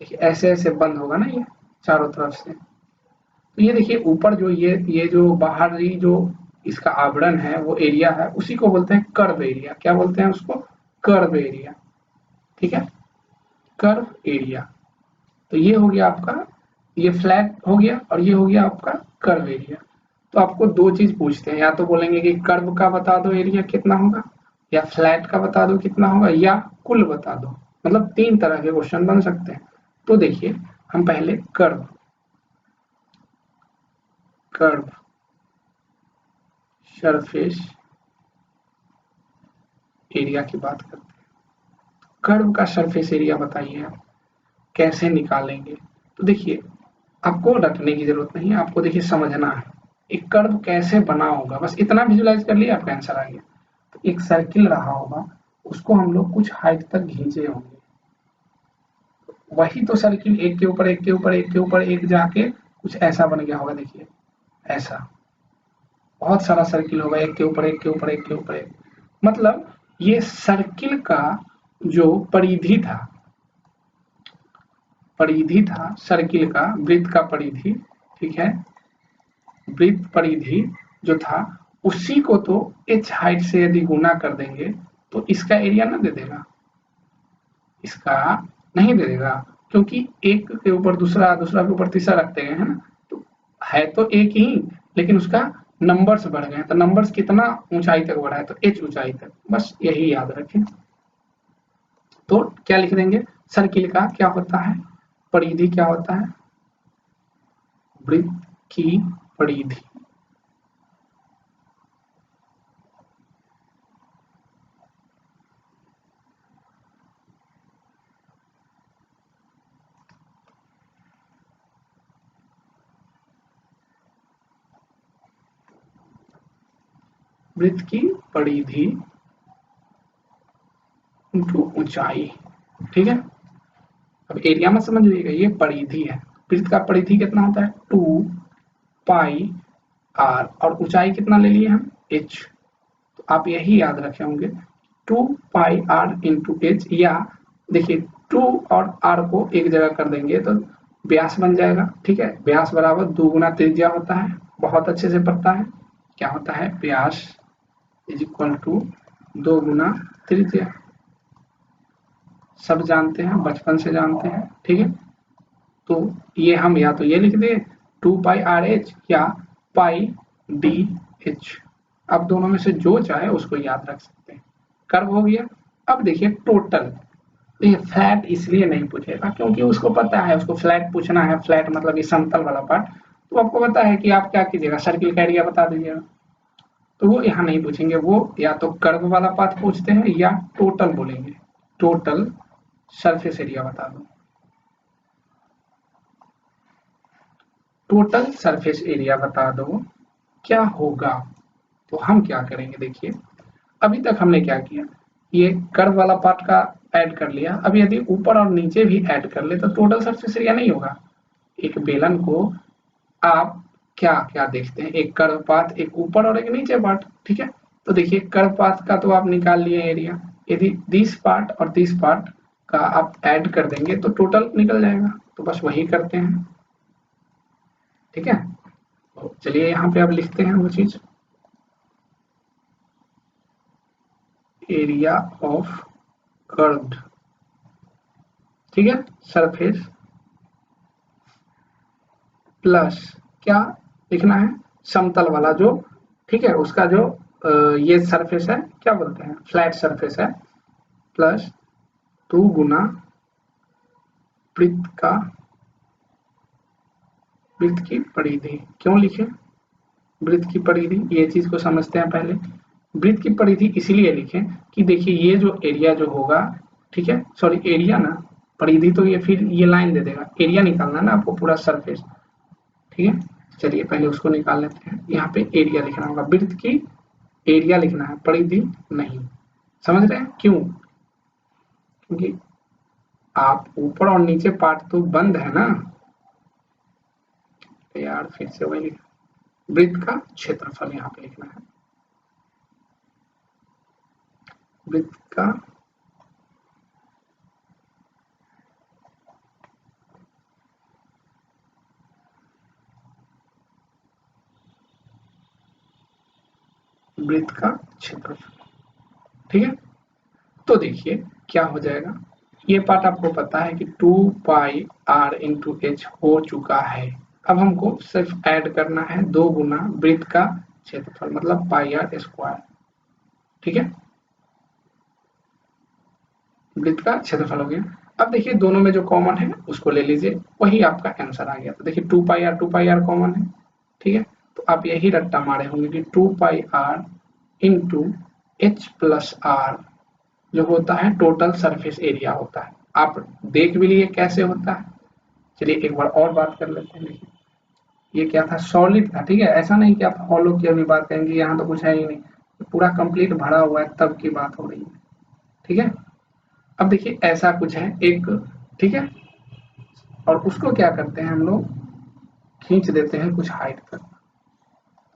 देखिए ऐसे ऐसे बंद होगा ना ये चारों तरफ से। तो ये देखिए ऊपर जो ये जो बाहरी जो इसका आवरण है, वो एरिया है, उसी को बोलते हैं कर्व एरिया। क्या बोलते हैं उसको, कर्व एरिया, ठीक है, कर्व एरिया। तो ये हो गया आपका, ये फ्लैट हो गया और ये हो गया आपका कर्व एरिया। तो आपको दो चीज पूछते हैं, या तो बोलेंगे कि कर्व का बता दो एरिया कितना होगा, या फ्लैट का बता दो कितना होगा, या कुल बता दो। मतलब तीन तरह के क्वेश्चन बन सकते हैं। तो देखिए हम पहले कर्व, कर्व सरफेस एरिया की बात करते हैं। कर्व का सरफेस एरिया बताइए आप कैसे निकालेंगे। तो देखिए आपको रटने की जरूरत नहीं है, आपको देखिए समझना है एक कर्व कैसे बना होगा, बस इतना विजुलाइज कर लिया आपका आंसर आ गया। तो एक सर्किल रहा होगा, उसको हम लोग कुछ हाइट तक खींचे होंगे, वही तो सर्किल एक के ऊपर एक के ऊपर एक के ऊपर एक जाके कुछ ऐसा बन गया होगा। देखिए ऐसा बहुत सारा सर्किल होगा, एक के ऊपर एक के ऊपर एक के ऊपर एक, मतलब ये सर्किल का जो परिधि था, परिधि था सर्किल का, वृत्त का परिधि, ठीक है, वृत्त परिधि जो था, उसी को तो h हाइट से यदि गुना कर देंगे तो इसका एरिया ना दे देगा, इसका नहीं दे देगा, क्योंकि एक के ऊपर दूसरा, दूसरा के ऊपर तीसरा रखते हैं, है ना। तो है तो एक ही, लेकिन उसका नंबर्स बढ़ गए, तो नंबर्स कितना ऊंचाई तक बढ़ा है, तो h ऊंचाई तक, बस यही याद रखें। तो क्या लिख देंगे, सर्किल का क्या होता है, परिधि क्या होता है, वृत्त की परिधि। वृत्त की परिधि इंटू ऊंचाई, ठीक है। अब एरिया में समझ लीजिएगा, ये परिधि है, वृत्त का परिधि कितना होता है 2 पाई आर, और ऊंचाई कितना ले लिए हम h। तो आप यही याद रखे होंगे 2 पाई आर इंटू एच, या देखिए 2 और r को एक जगह कर देंगे तो व्यास बन जाएगा, ठीक है। व्यास बराबर 2 गुना त्रिज्या होता है, बहुत अच्छे से पता है क्या होता है, व्यास इज इक्वल टू 2 गुना त्रिज्या, सब जानते हैं, बचपन से जानते हैं, ठीक है। तो ये हम या तो ये लिख दे 2 पाई आर एच या पाई डी एच, अब दोनों में से जो चाहे उसको याद रख सकते हैं। कर्व हो गया। अब देखिए टोटल, तो ये फ्लैट इसलिए नहीं पूछेगा क्योंकि उसको पता है, उसको फ्लैट पूछना है, फ्लैट मतलब ये समतल वाला पार्ट। तो आपको पता है कि आप क्या कीजिएगा, सर्किल का एरिया बता दीजिएगा, तो वो यहाँ नहीं पूछेंगे, वो या तो कर्व वाला पाथ पूछते हैं या टोटल बोलेंगे, टोटल सरफेस एरिया बता दो, टोटल सरफेस एरिया बता दो क्या होगा। तो हम क्या करेंगे, देखिए अभी तक हमने क्या किया, ये कर्व वाला पार्ट का ऐड कर लिया। अब यदि ऊपर और नीचे भी ऐड कर ले तो टोटल सरफेस एरिया नहीं होगा। एक बेलन को आप क्या क्या देखते हैं, एक कर्व पाथ, एक ऊपर और एक नीचे पार्ट, ठीक है। तो देखिए कर्व पाथ का तो आप निकाल लिए एरिया, यदि दिस पार्ट और दिस पार्ट का आप ऐड कर देंगे तो टोटल निकल जाएगा। तो बस वही करते हैं, ठीक है। तो चलिए यहाँ पे अब लिखते हैं वो चीज, एरिया ऑफ कर्व्ड, ठीक है, सरफेस प्लस क्या लिखना है, समतल वाला जो, ठीक है, उसका जो ये सरफेस है, क्या बोलते हैं, फ्लैट सरफेस है, प्लस 2 गुना वृत्त का, वृत्त की परिधि। क्यों लिखे वृत्त की परिधि, ये चीज को समझते हैं पहले। वृत्त की परिधि इसीलिए लिखें कि देखिए ये जो एरिया जो होगा, ठीक है, सॉरी एरिया ना, परिधि तो ये फिर ये लाइन दे देगा, एरिया निकालना ना आपको पूरा सरफेस, ठीक है। चलिए पहले उसको निकाल लेते हैं, यहाँ पे एरिया लिखना होगा, वृत्त की एरिया लिखना है, परिधि नहीं। समझ रहे हैं क्यों, क्योंकि आप ऊपर और नीचे पार्ट तो बंद है ना यार, फिर से वही लिखा, वृत्त का क्षेत्रफल यहाँ पे लिखना है, वृत्त का वृत्त का क्षेत्रफल, ठीक है। तो देखिए क्या हो जाएगा, ये पार्ट आपको पता है कि 2 पाई आर इंटू एच हो चुका है। अब हमको सिर्फ ऐड करना है 2 गुना वृत्त का क्षेत्रफल, मतलब पाई आर स्क्वायर, ठीक है, वृत्त का क्षेत्रफल हो गया। अब देखिए दोनों में जो कॉमन है उसको ले लीजिए, वही आपका आंसर आ गया। तो देखिए 2 पाई आर कॉमन है, ठीक है। तो आप यही रट्टा मारे होंगे कि 2 pi are into H plus R जो होता है टोटल सरफेस एरिया होता है। आप देख भी लिए कैसे होता है। चलिए एक बार और बात कर लेते हैं। देखिए ये क्या था, सॉलिड था, ठीक है, ऐसा नहीं कि आप हॉलो की अभी बात करेंगे, यहाँ तो कुछ है ही नहीं, पूरा कंप्लीट भरा हुआ है तब की बात हो रही है, ठीक है। अब देखिए ऐसा कुछ है एक, ठीक है, और उसको क्या करते हैं हम लोग, खींच देते हैं कुछ हाइट तक।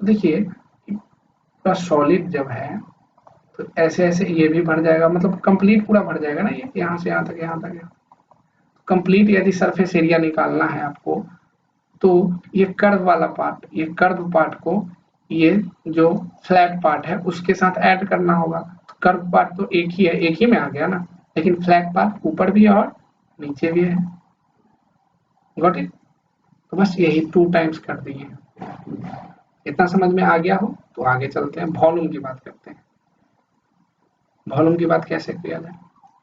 तो देखिए पूरा सॉलिड जब है तो ऐसे ऐसे ये भी भर जाएगा, मतलब कंप्लीट पूरा भर जाएगा ना, ये यहाँ से यहाँ तक, यहाँ तक। कंप्लीट यदि सरफेस एरिया निकालना है आपको तो ये कर्व वाला पार्ट, ये कर्व पार्ट को ये जो फ्लैट पार्ट है उसके साथ ऐड करना होगा। तो कर्व पार्ट तो एक ही है, एक ही में आ गया ना, लेकिन फ्लैट पार्ट ऊपर भी है और नीचे भी है। Got it. तो बस यही 2 टाइम्स कर दिए। इतना समझ में आ गया हो तो आगे चलते हैं, वॉल्यूम की बात करते हैं। वॉल्यूम की बात कैसे किया जाए,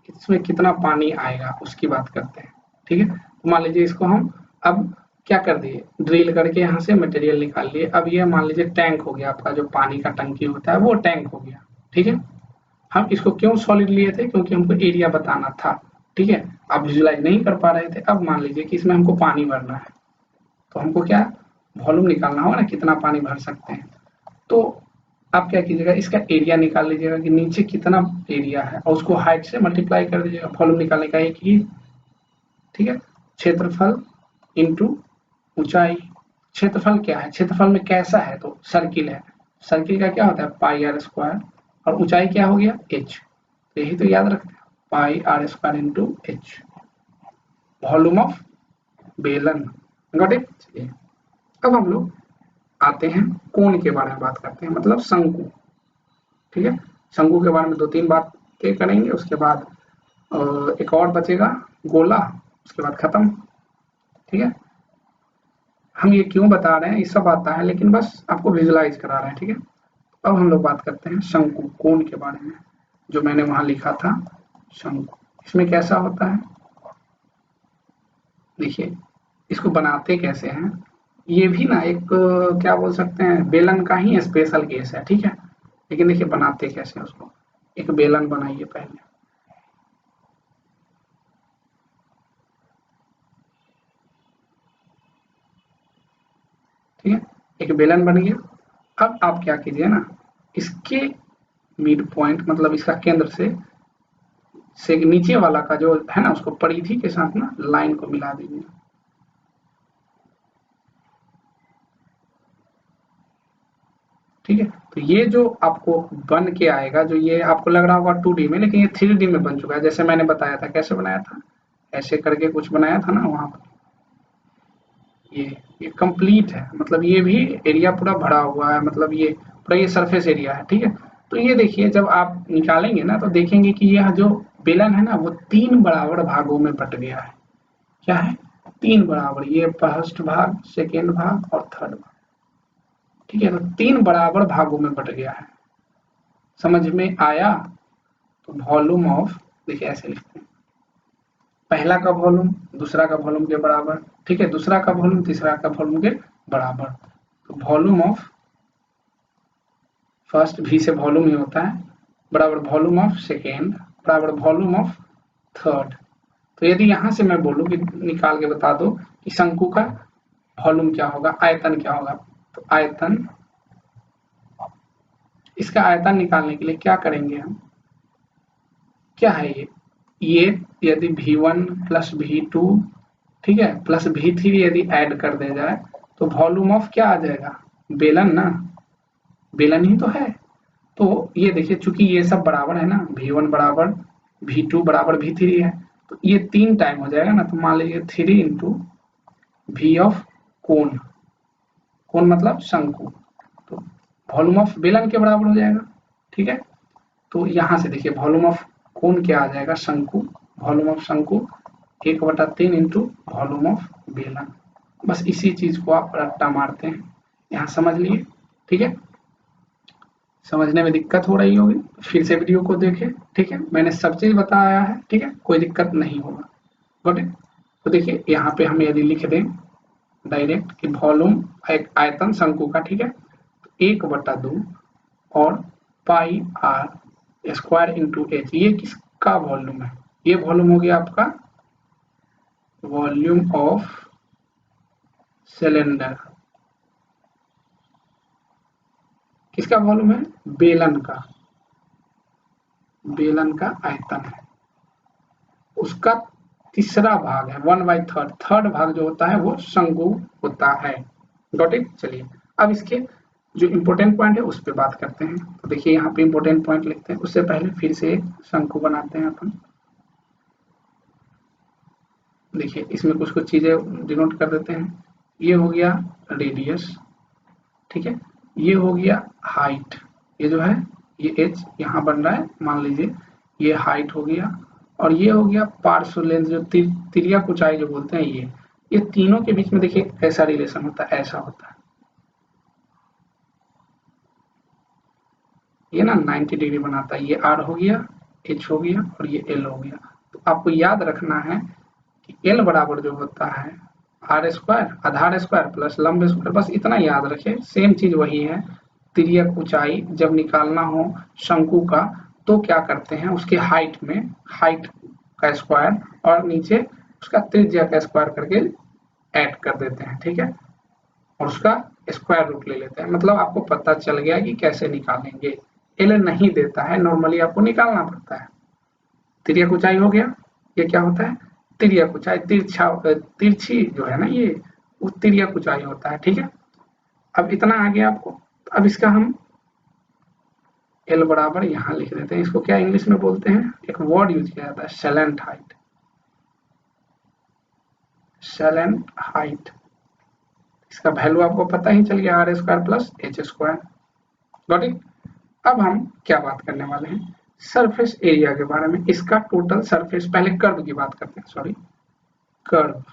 इसमें कितना पानी आएगा उसकी बात करते हैं, ठीक है। तो मान लीजिए इसको हम अब क्या कर दिए, ड्रिल करके यहाँ से मटेरियल निकाल लिए। अब ये मान लीजिए टैंक हो गया, आपका जो पानी का टंकी होता है वो टैंक हो गया, ठीक है। हम इसको क्यों सॉलिड लिए थे, क्योंकि हमको एरिया बताना था, ठीक है। आप विजुलाइज नहीं कर पा रहे थे। अब मान लीजिए कि इसमें हमको पानी भरना है, तो हमको क्या वॉल्यूम निकालना होगा ना, कितना पानी भर सकते हैं। तो आप क्या कीजिएगा, इसका एरिया निकाल लीजिएगा कि नीचे कितना एरिया है और उसको हाइट से मल्टीप्लाई कर दीजिएगा। वॉल्यूम निकालने का एक ही, ठीक है, क्षेत्रफल इंटू ऊंचाई। क्षेत्रफल क्या है, क्षेत्रफल में कैसा है, तो सर्किल है, सर्किल का क्या होता है पाई आर स्क्वायर, और ऊंचाई क्या हो गया एच। तो यही तो याद रखते हैं, pi are square into H, volume of बेलन। Got it. चलिए अब हम लोग आते हैं कोण के बारे में बात करते हैं, मतलब शंकु, ठीक है। शंकु के बारे में 2-3 बातें करेंगे, उसके बाद एक और बचेगा गोला, उसके बाद खत्म, ठीक है। हम ये क्यों बता रहे हैं, ये सब आता है लेकिन बस आपको विजुलाइज करा रहे हैं, ठीक है। अब हम लोग बात करते हैं शंकु कोण के बारे में, जो मैंने वहां लिखा था शंकु। इसमें कैसा होता है, देखिए इसको बनाते कैसे हैं। ये भी ना एक क्या बोल सकते हैं, बेलन का ही स्पेशल केस है, ठीक है। लेकिन देखिए बनाते कैसे उसको, एक बेलन बनाइए पहले, ठीक है, एक बेलन बन गया। अब आप क्या कीजिए ना, इसके मिड पॉइंट मतलब इसका केंद्र से नीचे वाला का जो है ना, उसको परिधि के साथ ना लाइन को मिला दीजिए। ठीक है, तो ये जो आपको बन के आएगा, जो ये आपको लग रहा होगा 2D में, लेकिन ये 3D में बन चुका है। जैसे मैंने बताया था, कैसे बनाया था, ऐसे करके कुछ बनाया था ना वहां पर। ये कंप्लीट है, मतलब ये भी एरिया पूरा भरा हुआ है, मतलब ये पूरा ये सरफेस एरिया है। ठीक है, तो ये देखिए जब आप निकालेंगे ना तो देखेंगे कि यह जो बेलन है ना वो 3 बराबर भागों में बट गया है। क्या है? 3 बराबर, ये फर्स्ट भाग, सेकेंड भाग और थर्ड भाग। ठीक है, तो 3 बराबर भागों में बट गया है। समझ में आया? तो वॉल्यूम ऑफ, देखिए ऐसे लिखते हैं, पहला का वॉल्यूम दूसरा का वॉल्यूम के बराबर, ठीक है, दूसरा का वॉल्यूम तीसरा का वॉल्यूम के बराबर। तो वॉल्यूम ऑफ फर्स्ट, भी से वॉल्यूम ही होता है, बराबर वॉल्यूम ऑफ सेकेंड बराबर वॉल्यूम ऑफ थर्ड। तो यदि यहां से मैं बोलूं कि निकाल के बता दो कि शंकु का वॉल्यूम क्या होगा, आयतन क्या होगा, तो आयतन, इसका आयतन निकालने के लिए क्या करेंगे हम, क्या है ये यदि V1 प्लस V2, ठीक है, प्लस V3 यदि ऐड कर दिया जाए तो वॉल्यूम ऑफ क्या आ जाएगा, बेलन ना, बेलन ही तो है। तो ये देखिए चूंकि ये सब बराबर है ना, V1 बराबर V2 बराबर V3 है, तो ये 3 टाइम हो जाएगा ना, तो मान लीजिए 3 इंटू V ऑफ कोण, कोण मतलब शंकु, तो वॉल्यूम ऑफ बेलन के बराबर हो जाएगा। ठीक है, तो यहां से देखिए वॉल्यूम ऑफ कोण क्या आ जाएगा, शंकु, वॉल्यूम ऑफ शंकु 1/3 इंटू वॉल्यूम ऑफ बेलन। बस इसी चीज को आप रट्टा मारते हैं, यहाँ समझ लिए। ठीक है, समझने में दिक्कत हो रही होगी फिर से वीडियो को देखें। ठीक है, मैंने सब चीज बताया है, ठीक है, कोई दिक्कत नहीं होगा। Got it? तो देखिए यहाँ पे हम यदि लिख दें डायरेक्ट कि वॉल्यूम, एक आयतन शंकु का, ठीक है, 1/2 और पाई आर स्क्वायर इंटू एच, ये किसका वॉल्यूम है, ये वॉल्यूम हो गया आपका वॉल्यूम ऑफ सिलेंडर। किसका वॉल्यूम है? बेलन का, बेलन का आयतन है, उसका तीसरा भाग है 1/3, थर्ड भाग जो होता है वो शंकु होता है। Got it? चलिए अब इसके जो इंपोर्टेंट पॉइंट है उस पर बात करते हैं। तो देखिए यहाँ पे इंपोर्टेंट पॉइंट लिखते हैं, उससे पहले फिर से शंकु बनाते हैं अपन। देखिए इसमें कुछ कुछ चीजें डिनोट कर देते हैं। ये हो गया रेडियस, ठीक है, ये हो गया हाइट, ये जो है ये एच यहाँ बन रहा है, मान लीजिए ये हाइट हो गया, और ये हो गया पार्श्व लेंथ, जो तिर्यक ऊंचाई जो बोलते हैं, ये तीनों के बीच में देखिए कैसा रिलेशन होता है, ऐसा होता है, ये ना 90 डिग्री बनाता है। ये आर हो गया, एच हो गया और ये एल हो गया। तो आपको याद रखना है कि एल बराबर जो होता है आर स्क्वायर, आधार स्क्वायर प्लस लंब स्क्वायर, बस इतना याद रखें, सेम चीज वही है। तिर्यक ऊंचाई जब निकालना हो शंकु का तो क्या करते हैं, उसके हाइट में हाइट का स्क्वायर और नीचे उसका त्रिज्या का स्क्वायर करके ऐड कर देते हैं। ठीक है, और उसका स्क्वायर रूट ले लेते हैं, मतलब आपको पता चल गया कि कैसे निकालेंगे। एल नहीं देता है, नॉर्मली आपको निकालना पड़ता है। तिर्यक ऊंचाई हो गया, ये क्या होता है, तिर्यक ऊंचाई, तिरछी जो है ना ये, वो तिर्यक ऊंचाई होता है। ठीक है, अब इतना आ गया आपको। अब इसका हम एल बराबर यहाँ लिख देते हैं, इसको क्या इंग्लिश में बोलते हैं, एक वर्ड यूज किया जाता है, सैलेंट हाइट, सैलेंट हाइट। इसका वैल्यू आपको पता ही चल गया, r square plus H square. Got it? अब हम क्या बात करने वाले हैं, सरफेस एरिया के बारे में। इसका टोटल सरफेस, पहले कर्व की बात करते हैं, sorry, curve,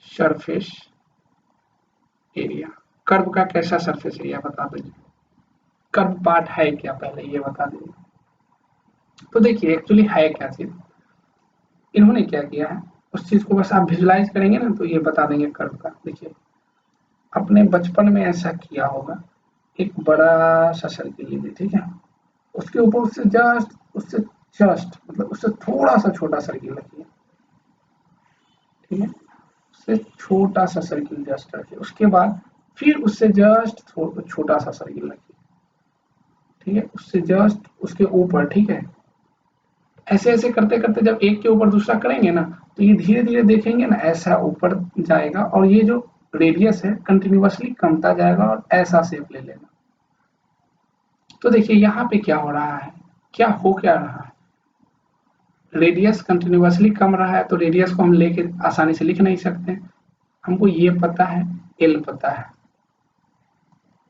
surface area, curve का कैसा सरफेस एरिया बता दीजिए, कर्व पार्ट है क्या, पहले ये बता दीजिए। तो देखिए एक्चुअली है क्या चीज, इन्होंने क्या किया है, उस चीज को बस आप विजुलाइज करेंगे ना तो ये बता देंगे कर्व का। देखिए अपने बचपन में ऐसा किया होगा, एक बड़ा सा सर्किल लीजिए, ठीक है। उसके ऊपर उससे जस्ट मतलब उससे थोड़ा सा छोटा सर्किल रखिए, ठीक है। उससे छोटा सा सर्किल जस्ट रखिए, उसके बाद फिर उससे जस्ट छोटा सा सर्किल रखिए, ठीक है। उससे जस्ट उसके ऊपर, ठीक है। ऐसे ऐसे करते करते जब एक के ऊपर दूसरा करेंगे ना, तो ये धीरे धीरे देखेंगे ना ऐसा ऊपर जाएगा, और ये जो रेडियस है कंटिन्यूअसली कमता जाएगा और ऐसा शेप ले लेगा। तो देखिए यहाँ पे क्या हो रहा है, क्या हो क्या रहा है, रेडियस कंटिन्यूअसली कम रहा है, तो रेडियस को हम लेके आसानी से लिख नहीं सकते। हमको ये पता है, एल पता है,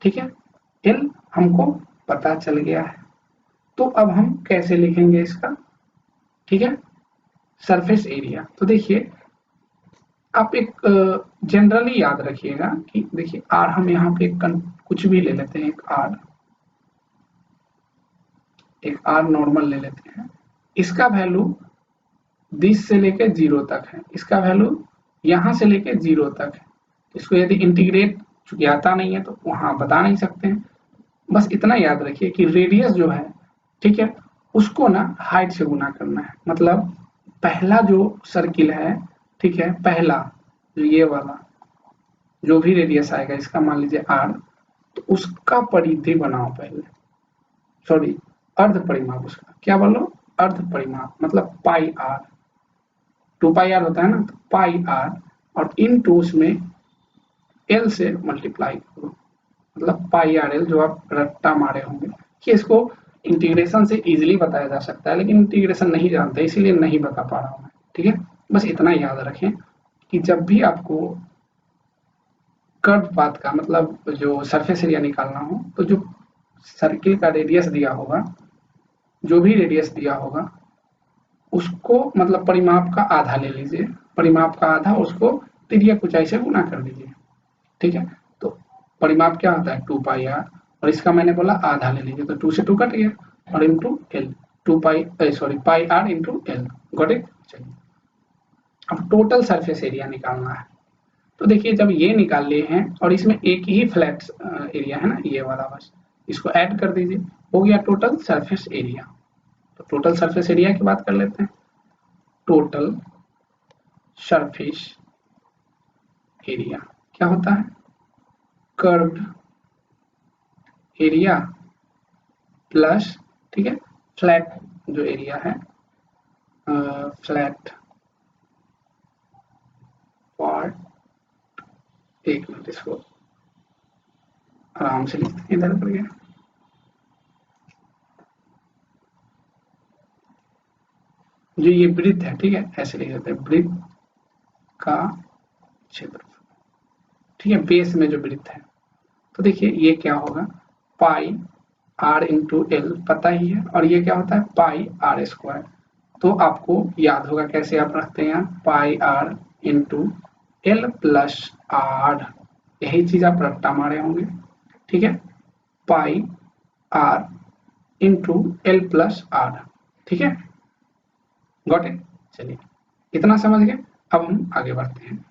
ठीक है। एल हमको पता चल गया है, तो अब हम कैसे लिखेंगे इसका, ठीक है। सरफेस एरिया, तो देखिए आप एक जनरली याद रखिएगा कि देखिए आर, हम यहाँ पे कुछ भी ले लेते हैं, एक आर नॉर्मल ले लेते हैं। इसका वैल्यू 20 से लेकर 0 तक है, इसका वैल्यू यहाँ से लेकर 0 तक है। इसको यदि इंटीग्रेट, चूंकि आता नहीं है तो वहां बता नहीं सकते हैं। बस इतना याद रखिए कि रेडियस जो है, ठीक है, उसको ना हाइट से गुना करना है। मतलब पहला जो सर्किल है, ठीक है, पहला जो ये वाला जो भी रेडियस आएगा, इसका मान लीजिए आर, तो उसका परिधि बनाओ पहले, सॉरी अर्ध परिमाप, उसका क्या बोलो, अर्ध परिमाप, मतलब पाई आर, 2 पाई आर होता है ना, तो पाई आर, और इन टू उसमें एल से मल्टीप्लाई करो, मतलब पाई आर एल, जो आप रट्टा मारे होंगे कि इसको इंटीग्रेशन से इजीली बताया जा सकता है, लेकिन इंटीग्रेशन नहीं जानते इसीलिए नहीं बता पा रहा हूं मैं, ठीक है। बस इतना याद रखें कि जब भी आपको कर्व पाथ का मतलब जो सरफेस एरिया निकालना हो, तो जो सर्किल का रेडियस दिया होगा, जो भी रेडियस दिया होगा, उसको मतलब परिमाप का आधा ले लीजिए, परिमाप का आधा, उसको तिर्यक ऊंचाई से गुना कर दीजिए, ठीक है। तो परिमाप क्या होता है, 2 पाई आर, और इसका मैंने बोला आधा ले लीजिए, तो 2 से 2 कट गया, और into L, 2 pi sorry pi are into L, got it. चलिए अब टोटल सरफेस एरिया निकालना है। तो देखिए जब ये निकाल लिए हैं और इसमें एक ही फ्लैट एरिया है ना, ये वाला, बस इसको ऐड कर दीजिए, हो गया टोटल सरफेस एरिया। तो टोटल सरफेस एरिया की बात कर लेते हैं। टोटल सरफेस एरिया क्या होता है, कर्व्ड एरिया प्लस, ठीक है, फ्लैट जो एरिया है, फ्लैट पार्ट, एक मिनट इसको आराम से लिखते हैं, इधर कर गया, जो ये वृत्त है, ठीक है, ऐसे लिख देते हैं, वृत्त का क्षेत्रफल, ठीक है, बेस में जो वृत्त है। तो देखिए ये क्या होगा, पाई आर इंटू एल पता ही है, और ये क्या होता है, पाई आर स्क्वायर। तो आपको याद होगा कैसे आप रखते हैं, pi are into L plus R, यही चीज आप रट्टा मारे होंगे, ठीक है, pi are into L plus R, ठीक है, गॉट इट। चलिए इतना समझ गए, अब हम आगे बढ़ते हैं।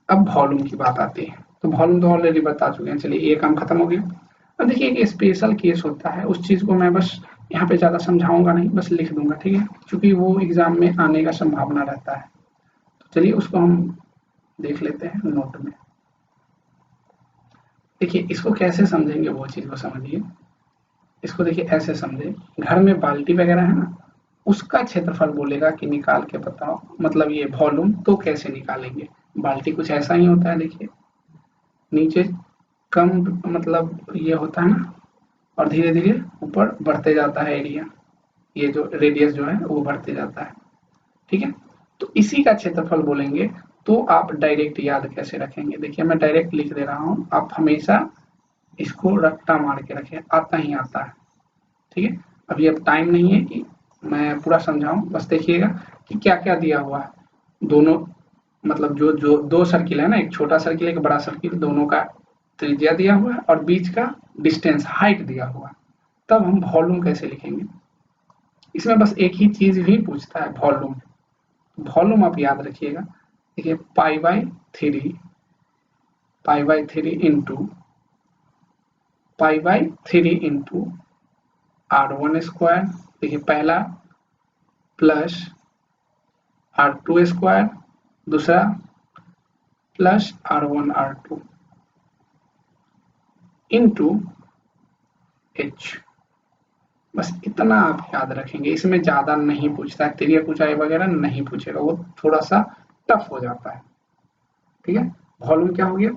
अब वॉल्यूम की बात आती है, तो वॉल्यूम तो ऑलरेडी बता चुके हैं, चलिए ये काम खत्म हो गया। अब देखिए एक स्पेशल केस होता है, उस चीज को मैं बस यहाँ पे ज्यादा समझाऊंगा नहीं, बस लिख दूंगा, ठीक है, क्योंकि वो एग्जाम में आने का संभावना रहता है। तो चलिए उसको हम देख लेते हैं नोट में। देखिए इसको कैसे समझेंगे, वो चीज को समझिए। इसको देखिए ऐसे समझे, घर में बाल्टी वगैरह है ना, उसका क्षेत्रफल बोलेगा कि निकाल के बताओ, मतलब ये वॉल्यूम, तो कैसे निकालेंगे। बाल्टी कुछ ऐसा ही होता है, देखिए नीचे कम मतलब ये होता है ना, और धीरे धीरे ऊपर बढ़ते जाता है एरिया, ये जो रेडियस जो है वो बढ़ते जाता है, ठीक है। तो इसी का क्षेत्रफल बोलेंगे, तो आप डायरेक्ट याद कैसे रखेंगे, देखिए मैं डायरेक्ट लिख दे रहा हूं, आप हमेशा इसको रट्टा मार के रखें, आता ही आता है, ठीक है। अभी अब टाइम नहीं है कि मैं पूरा समझाऊं, बस देखिएगा कि क्या क्या दिया हुआ है। दोनों मतलब जो जो दो सर्किल है ना, एक छोटा सर्किल एक बड़ा सर्किल, दोनों का त्रिज्या दिया हुआ है और बीच का डिस्टेंस हाइट दिया हुआ है। तब हम वॉल्यूम कैसे लिखेंगे, इसमें बस एक ही चीज भी पूछता है, वॉल्यूम। वॉल्यूम आप याद रखिएगा, देखिए pi by 3 π/3 into r1 square, देखिए पहला प्लस r2 स्क्वायर, दूसरा plus r1 r2 into h। बस इतना आप याद रखेंगे, इसमें ज्यादा नहीं पूछता है, तिर्यक ऊंचाई वगैरह नहीं पूछेगा, वो थोड़ा सा टफ हो जाता है। ठीक है, वॉल्यूम क्या हो गया,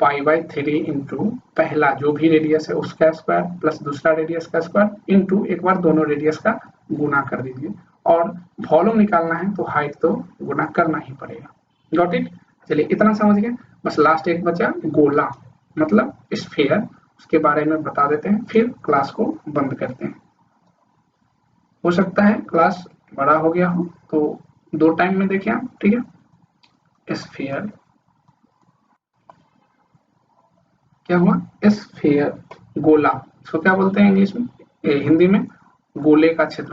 π/3 इंटू पहला जो भी रेडियस है उसका स्क्वायर प्लस दूसरा रेडियस का स्क्वायर इंटू एक बार दोनों रेडियस का गुना कर दीजिए, और वॉल्यूम निकालना है तो हाइट तो गुना करना ही पड़ेगा। Got it. चलिए इतना समझ गए। बस लास्ट एक बचा गोला, मतलब स्फीयर, उसके बारे में बता देते हैं, फिर क्लास को बंद करते हैं। हो सकता है क्लास बड़ा हो गया हो तो 2 टाइम में देखें आप। ठीक है, स्फीयर क्या हुआ, स्फीयर गोला, इसको क्या बोलते हैं इंग्लिश में, हिंदी में गोले का क्षेत्र।